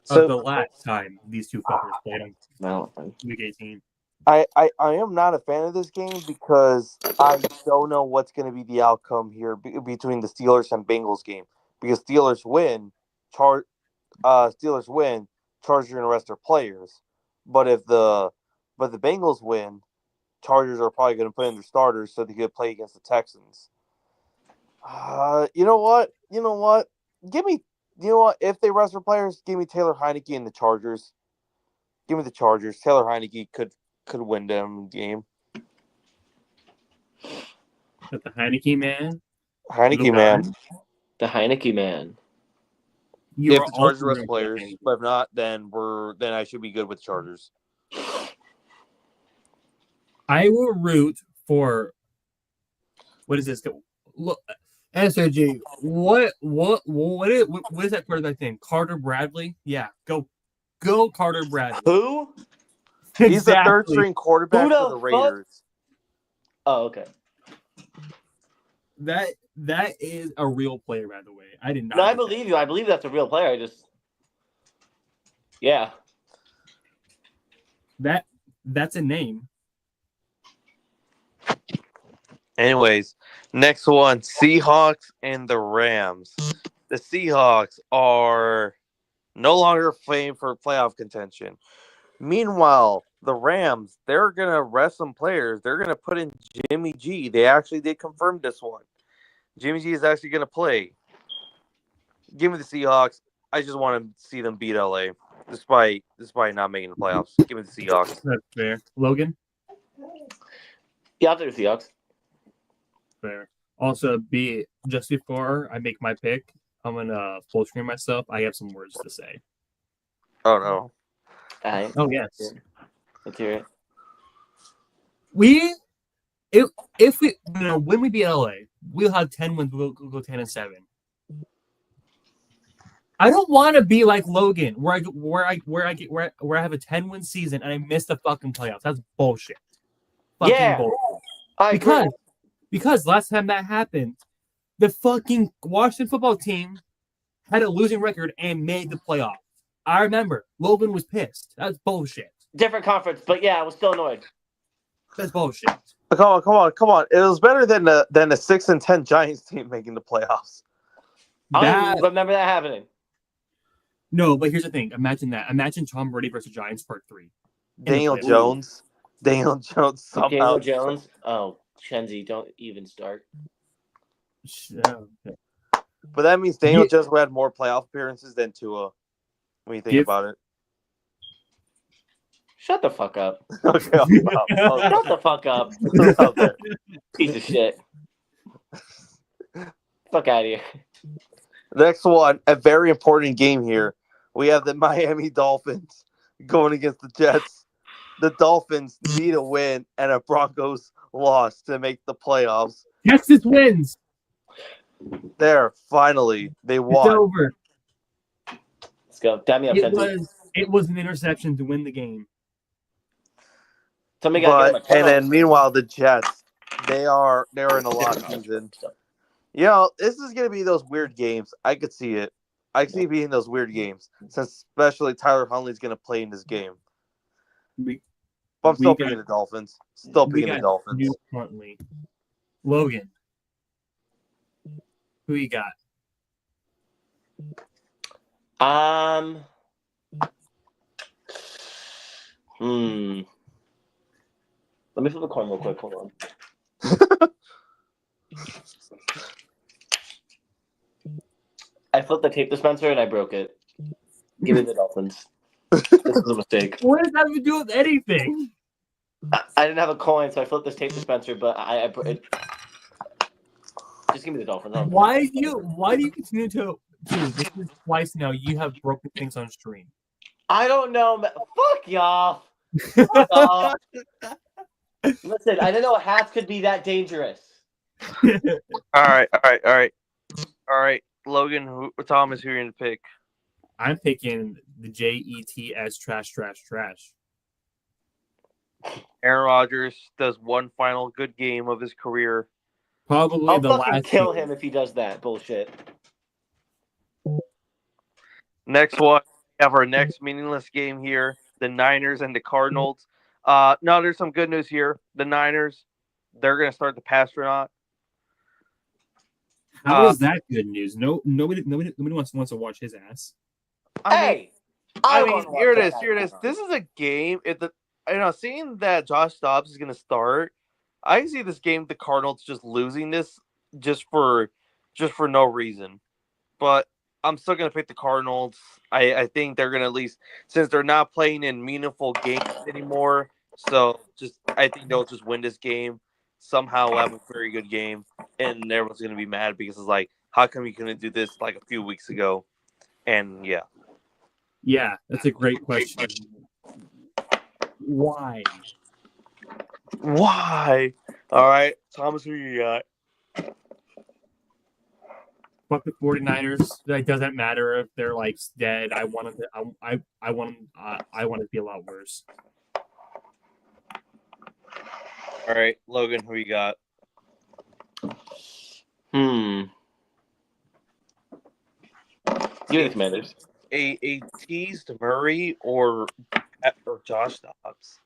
So- of the last time these two fuckers played on No. Week 18. I am not a fan of this game because I don't know what's going to be the outcome here between the Steelers and Bengals game. Because Steelers win, Chargers are going to rest their players. But if the Bengals win, Chargers are probably going to put in their starters so they could play against the Texans. You know what? If they rest their players, give me Taylor Heineke and the Chargers. Give me the Chargers. Taylor Heineke could win them game. But the Heineke man. Heineke, Little man. guy. The Heineke man. You If are the Chargers also rest rooting for players, Heineke. but if not, then I should be good with Chargers. I will root for. What is this? Look, SOG. What is that quarterback name? Carter Bradley? Yeah, go Carter Bradley. Who? He's the third Exactly. string quarterback Who the for the fuck? Raiders. Oh, okay. That is a real player, by the way. I did not. No, I know that. believe you. I believe that's a real player. Yeah. That's a name. Anyways, next one, Seahawks and the Rams. The Seahawks are no longer playing for playoff contention. Meanwhile, the Rams, they're going to rest some players. They're going to put in Jimmy G. They actually did confirm this one. Jimmy G is actually going to play. Give me the Seahawks. I just want to see them beat LA, despite not making the playoffs. Give me the Seahawks. That's fair. Logan? Yeah, I'll take the Seahawks. Fair. Also, just before I make my pick, I'm gonna full screen myself. I have some words to say. Oh no. All right. Oh yes. Let's hear it. If we when we beat LA, we'll have 10 wins. We'll go 10-7. I don't want to be like Logan, where I have a 10-win season and I miss the fucking playoffs. That's bullshit. Fucking Yeah. bullshit. I agree. Because last time that happened, the fucking Washington football team had a losing record and made the playoffs. I remember Logan was pissed. That's bullshit. Different conference, but yeah, I was still annoyed. That's bullshit. Come on. It was better than the 6-10 Giants team making the playoffs. I don't remember that happening. No, but here's the thing. Imagine that. Imagine Tom Brady versus Giants Part 3. Daniel Jones somehow. Daniel Jones. Oh, Chenzi, don't even start. But that means Daniel Jones will have more playoff appearances than Tua. When you think about it. Shut the fuck up. Okay. Shut the fuck up. Piece of shit. Fuck out of here. Next one, a very important game here. We have the Miami Dolphins going against the Jets. The Dolphins need a win and a Broncos loss to make the playoffs. Texas wins. There, finally, they It's won. over. Let's go. Damn me up, Chenzi. It was an interception to win the game. Somebody got But and then meanwhile the Jets, they're in a lost season. You know, this is gonna be those weird games. I could see it. I can see it being those weird games, since especially Tyler Huntley's gonna play in this game. But I'm still picking the Dolphins. Still picking the Dolphins. New Huntley. Logan. Who you got? Let me flip the coin real quick. Hold on. I flipped the tape dispenser and I broke it. Give me the Dolphins. This was a mistake. What does that have to do with anything? I didn't have a coin, so I flipped this tape dispenser, but just give me the Dolphins. Why do you continue to this is twice now you have broken things on stream? I don't know. Fuck y'all. Fuck off. Listen, I didn't know hats could be that dangerous. All right. Logan, Thomas, who are you going to pick? I'm picking the Jets trash. Aaron Rodgers does one final good game of his career. Probably I'll the fucking last kill game. him if he does that bullshit. Next one, we have our next meaningless game here: the Niners and the Cardinals. No, there's some good news here. The Niners, they're going to start the Pastronaut. How is that good news? Nobody wants to watch his ass. I mean, here it is. This is a game. Seeing that Josh Dobbs is going to start, I can see this game the Cardinals just losing this just for no reason. But I'm still going to pick the Cardinals. I think they're going to at least, since they're not playing in meaningful games anymore, so I think they'll just win this game. Somehow have a very good game, and everyone's going to be mad because it's like, how come you couldn't do this like a few weeks ago? And yeah. Yeah, that's a great question. Why? All right, Thomas, who you got? Fuck the 49ers. It doesn't matter if they're like dead. I want it to be a lot worse. All right, Logan, who you got? Give me the Commanders. A teased Murray or Josh Dobbs?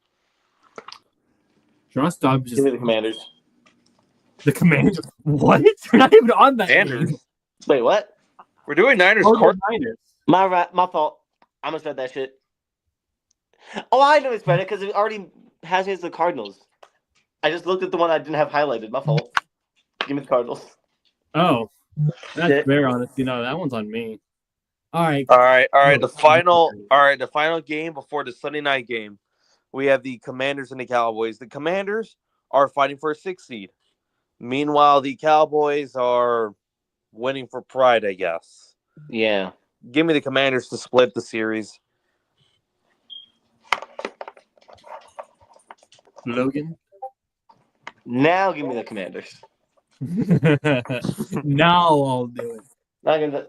Josh Dobbs Give me the Commanders. The Commanders. What? They're not even on that. Commanders. Game. Wait, what? We're doing Niners. Niners. My fault. I misread that shit. Oh, I know it's better because it already has me as the Cardinals. I just looked at the one I didn't have highlighted. My fault. Give me the Cardinals. Oh, that's fair. Honestly, no, that one's on me. All right. The final game before the Sunday night game, we have the Commanders and the Cowboys. The Commanders are fighting for a 6th seed. Meanwhile, the Cowboys are winning for pride, I guess. Yeah. Give me the Commanders to split the series. Logan. Now give me the Commanders. Now I'll do it. Not gonna.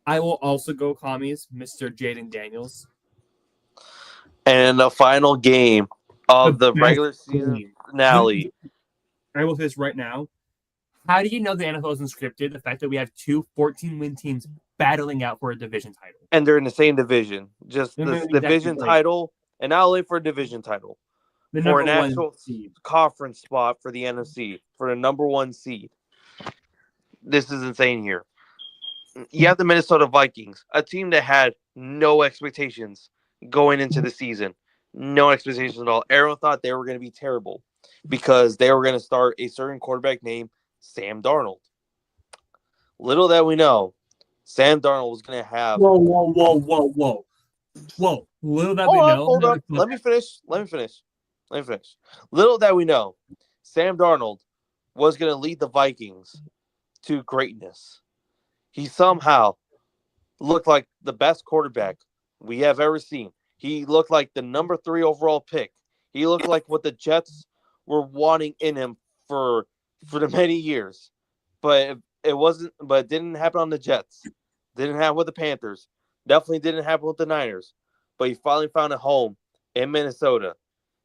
I will also go commies, Mr. Jaden Daniels. And the final game of the best regular season game. finale. I will say this right now. How do you know the NFL isn't scripted? The fact that we have two 14-win teams battling out for a division title. And they're in the same division. Just No, the no, exactly, division like- title, and not only for a division title, The for an number one actual seed. conference spot for the NFC, for the number 1 seed. This is insane here. You have the Minnesota Vikings, a team that had no expectations going into the season. No expectations at all. Everyone thought they were going to be terrible because they were going to start a certain quarterback named Sam Darnold. Little that we know, Sam Darnold was going to have... Whoa. Little that we know. Hold on. Let me finish. Little that we know, Sam Darnold was going to lead the Vikings to greatness. He somehow looked like the best quarterback we have ever seen. He looked like the number 3 overall pick. He looked like what the Jets were wanting in him for the many years. But it wasn't. But it didn't happen on the Jets. Didn't happen with the Panthers. Definitely didn't happen with the Niners. But he finally found a home in Minnesota.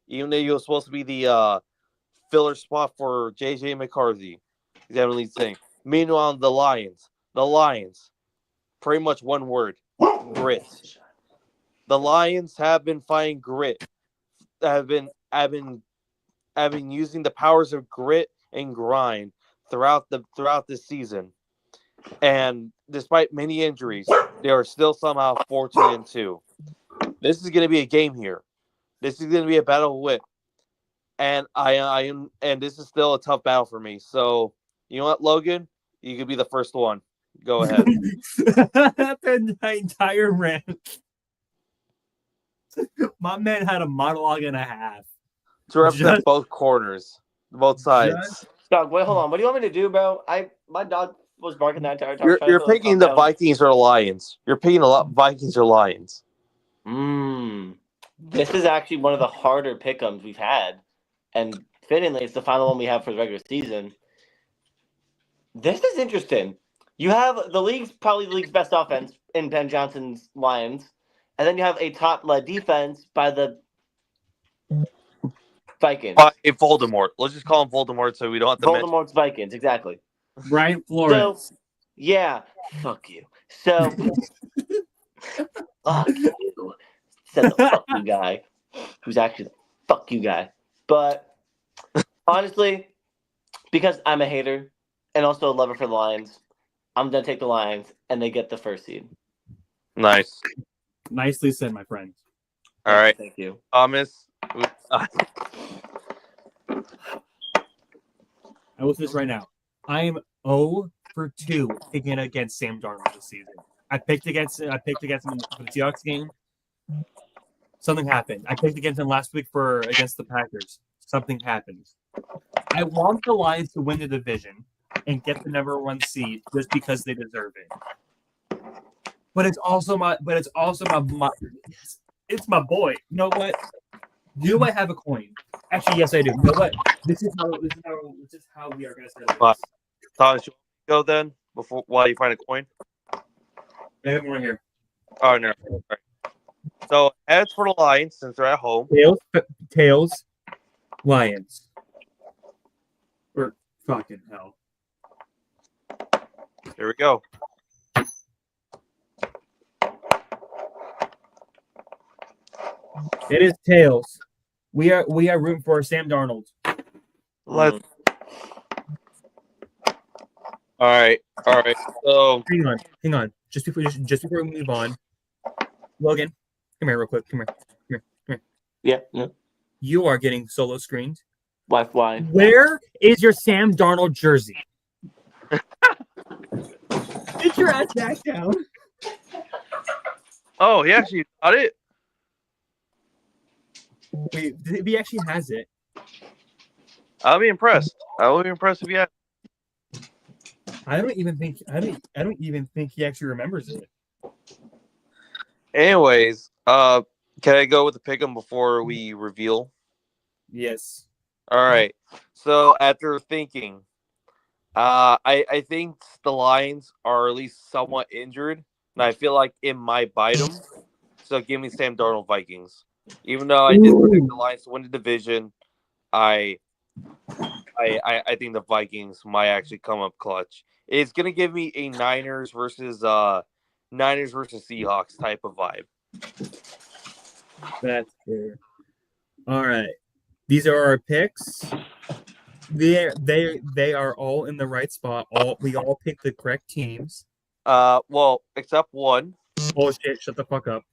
Even though he was supposed to be the filler spot for J.J. McCarthy. He's having lead thing. Meanwhile, the Lions, pretty much one word, grit. The Lions have been finding grit. Have been using the powers of grit and grind throughout this season. And despite many injuries, they are still somehow 14-2. This is going to be a game here. This is going to be a battle of wit. And and this is still a tough battle for me. So, you know what, Logan? You could be the first one. Go ahead. The entire rant. My man had a monologue and a half. To represent Just- both corners, both sides. Dog, wait, hold on. What do you want me to do, bro? My dog was barking that entire time. You're picking the Vikings or Lions. You're picking the Vikings or Lions. This is actually one of the harder pick'ems we've had, and fittingly, it's the final one we have for the regular season. This is interesting. You have probably the league's best offense in Ben Johnson's Lions, and then you have a top defense by the Vikings. By Voldemort. Let's just call him Voldemort so we don't have to mention. Voldemort's Vikings, exactly. Brian Flores. Yeah, fuck you. So, fuck you. Said the fuck you guy, who's actually the fuck you guy. But honestly, because I'm a hater and also a lover for the Lions, I'm gonna take the Lions, and they get the first seed. Nice. Nicely said, my friend. All right. Thank you. Thomas. I will say this right now. I am 0 for 2 picking against Sam Darnold this season. I picked against him for the Seahawks game. Something happened. I picked against him last week against the Packers. Something happened. I want the Lions to win the division and get the number 1 seed just because they deserve it. But it's also my it's my boy. You know what? Do I have a coin? Actually, yes, I do. You know what? This is how we are gonna set it up. Thomas, you want to go then while you find a coin? I have one here. Oh no. All right. So heads for the Lions since they're at home. Tails, Lions. Or fucking hell. Here we go. It is tails. We are rooting for Sam Darnold. Let's. All right. So Hang on. Just before we move on, Logan, come here real quick. Come here. Yeah. You are getting solo screened. Why? Where is your Sam Darnold jersey? Get your ass back down. oh, he actually got it. Wait, he actually has it. I'll be impressed. I will be impressed if he has. I don't even think he actually remembers it. Anyways, can I go with the pick'em before we reveal? Yes. All right. So after thinking, I think the Lions are at least somewhat injured, and I feel like it might bite them. So give me Sam Darnold Vikings. Even though I did predict the Lions to win the division, I think the Vikings might actually come up clutch. It's gonna give me a Niners versus Seahawks type of vibe. That's fair. All right. These are our picks. They are all in the right spot. We all picked the correct teams. Well, except one. Oh shit! Shut the fuck up.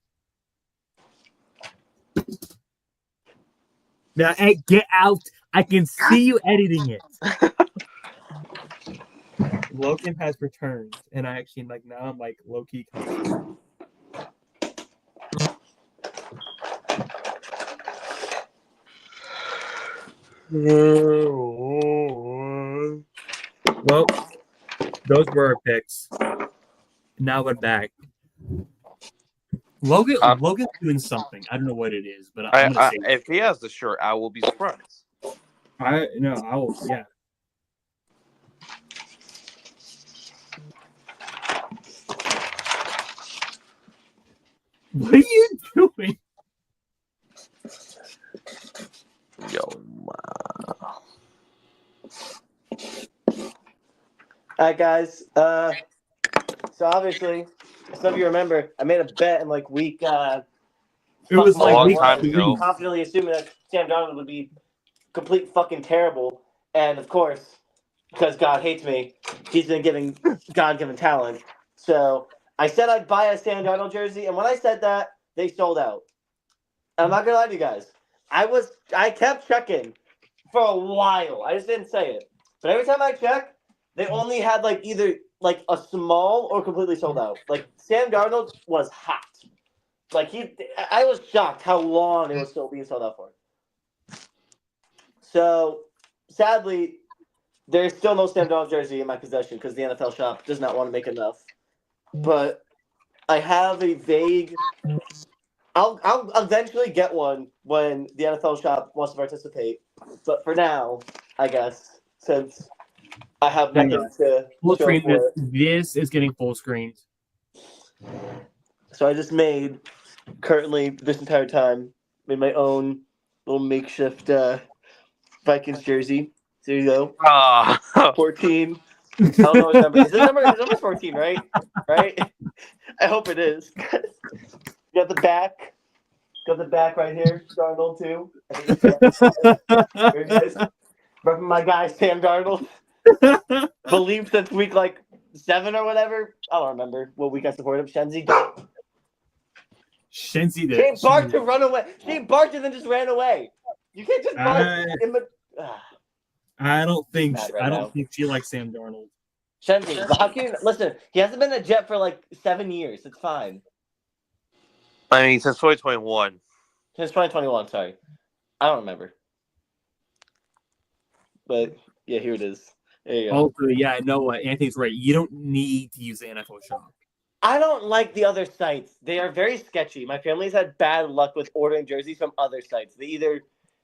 Now, hey, get out! I can see you editing it. Logan has returned, and I actually now I'm low key. Well, those were our picks. Now we're back. Logan's doing something. I don't know what it is, but I'm gonna say if he has the shirt, I will be surprised. I will. Yeah. What are you doing? Yo, All right, guys. So obviously, some of you remember, I made a bet in week. It was a long week time 3. ago. Confidently assuming that Sam Darnold would be complete fucking terrible, and of course, because God hates me, he's been giving God-given talent. So I said I'd buy a Sam Darnold jersey, and when I said that, they sold out. And I'm not gonna lie to you guys. I kept checking for a while. I just didn't say it, but every time I check, they only had either a small or completely sold out. Sam Darnold was hot. I was shocked how long it was still being sold out for. So sadly, there's still no Sam Darnold jersey in my possession because the NFL shop does not want to make enough. But I have a vague. I'll eventually get one when the NFL shop wants to participate. But for now, I guess since I have Hang nothing on. to Full show screen. for it, This is getting full screened. so I just made currently this entire time made my own little makeshift Vikings jersey. There you go. 14. I don't know his number. His number's 14, right? Right? I hope it is. Got the back. Got the back right here. Darnold too. There it is. Repping my guy Sam Darnold. Believed since week 7 or whatever. I don't remember what week I supported him. Shenzi. Shenzi did. She barked to run away. She barked and then just ran away. You can't just bark in the. I don't think Mad right I now. don't think she likes Sam Darnold. Shenzi, how can you listen? He hasn't been a Jet for 7 years. It's fine. I mean, since 2021. Since 2021, sorry. I don't remember. But yeah, here it is. There you go. Also, yeah, I know what Anthony's right. You don't need to use the NFL shop. I don't like the other sites. They are very sketchy. My family's had bad luck with ordering jerseys from other sites.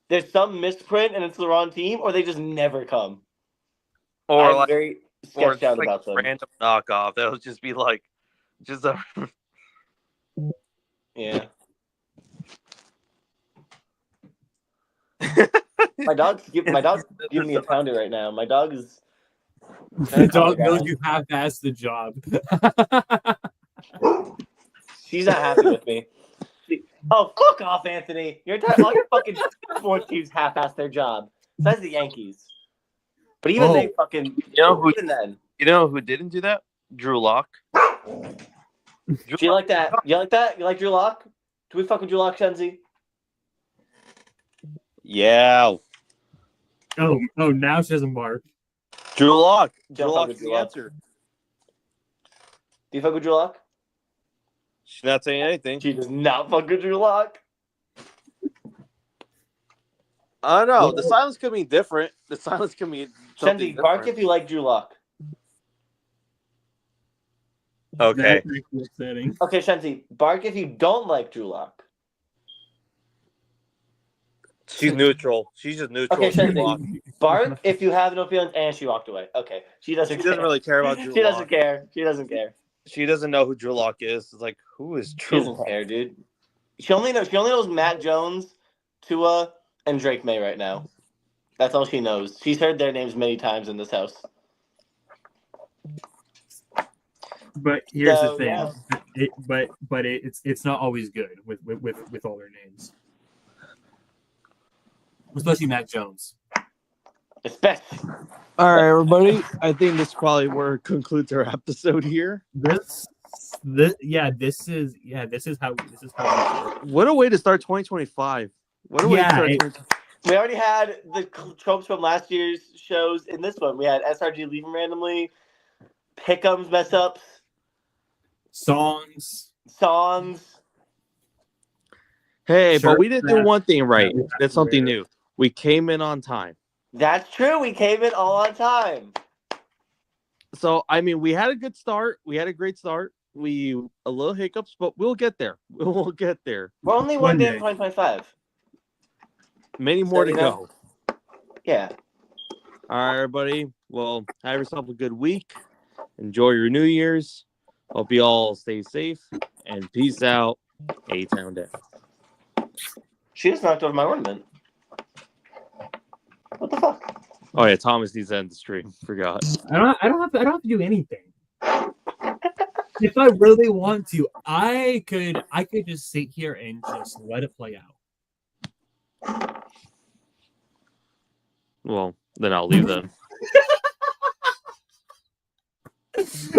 There's some misprint and it's the wrong team, or they just never come. Or I'm very sketched out about them. Random knockoff. That would just be just a. Yeah. My dog's giving me a pounder right now. My dog is. The dog knows you half-assed the job. She's not happy with me. Oh, fuck off, Anthony! All your fucking sports teams half-ass their job. Besides the Yankees, but even they fucking. Even then. You know who didn't do that? Drew Lock. Do you like that? You like that? You like Drew Lock? Do we fucking Drew Lock, Shenzi? Yeah. Oh, now she doesn't bark. Drew Lock. Drew Don't fuck Lock's with the Drew Lock. answer. Do you fuck with Drew Lock? She's not saying anything. She does not fuck with Drew Lock. I don't know. The silence could be different. The silence could be something Shenzi, bark different. if you like Drew Lock. Okay. That's actually upsetting. Okay, Shenzi, bark if you don't like Drew Lock. She's neutral. She's just neutral. Okay, Drew sure thing. Lock. Bart, if you have no feelings, and she walked away. Okay, she She doesn't. doesn't care. really care about Drew She doesn't Lock. care. She doesn't care. She doesn't know who Drew Lock is. It's like, who is She Drew doesn't Lock? care, dude. She only knows Matt Jones, Tua, and Drake May right now. That's all she knows. She's heard their names many times in this house. But here's So, the thing. yeah. It's not always good with all their names, especially Mac Jones. Especially. All right, everybody. I think this probably where it concludes our episode here. This is how. What a way to start 2025. What a way to Yeah, start it- 2025. We already had the tropes from last year's shows in this one. We had SRG leave them randomly, pick'ems mess ups, songs. Hey, Sure, but we didn't do that- one thing right. that was That's something weird. new. We came in on time. That's true. We came in all on time. So, I mean, we had a good start. We had a great start. A little hiccups, but we'll get there. We'll get there. We're only One one day day. in 2025. Many more to you know- go. Yeah. All right, everybody. Well, have yourself a good week. Enjoy your New Year's. Hope you all stay safe and peace out. A-Town down. She just knocked over my ornament. What the fuck? Oh yeah, Thomas needs to end the stream. Forgot. I don't have to do anything. If I really want to, I could just sit here and just let it play out. Well, then I'll leave then.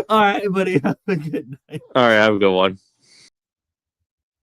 All right, buddy. Have a good night. All right, have a good one.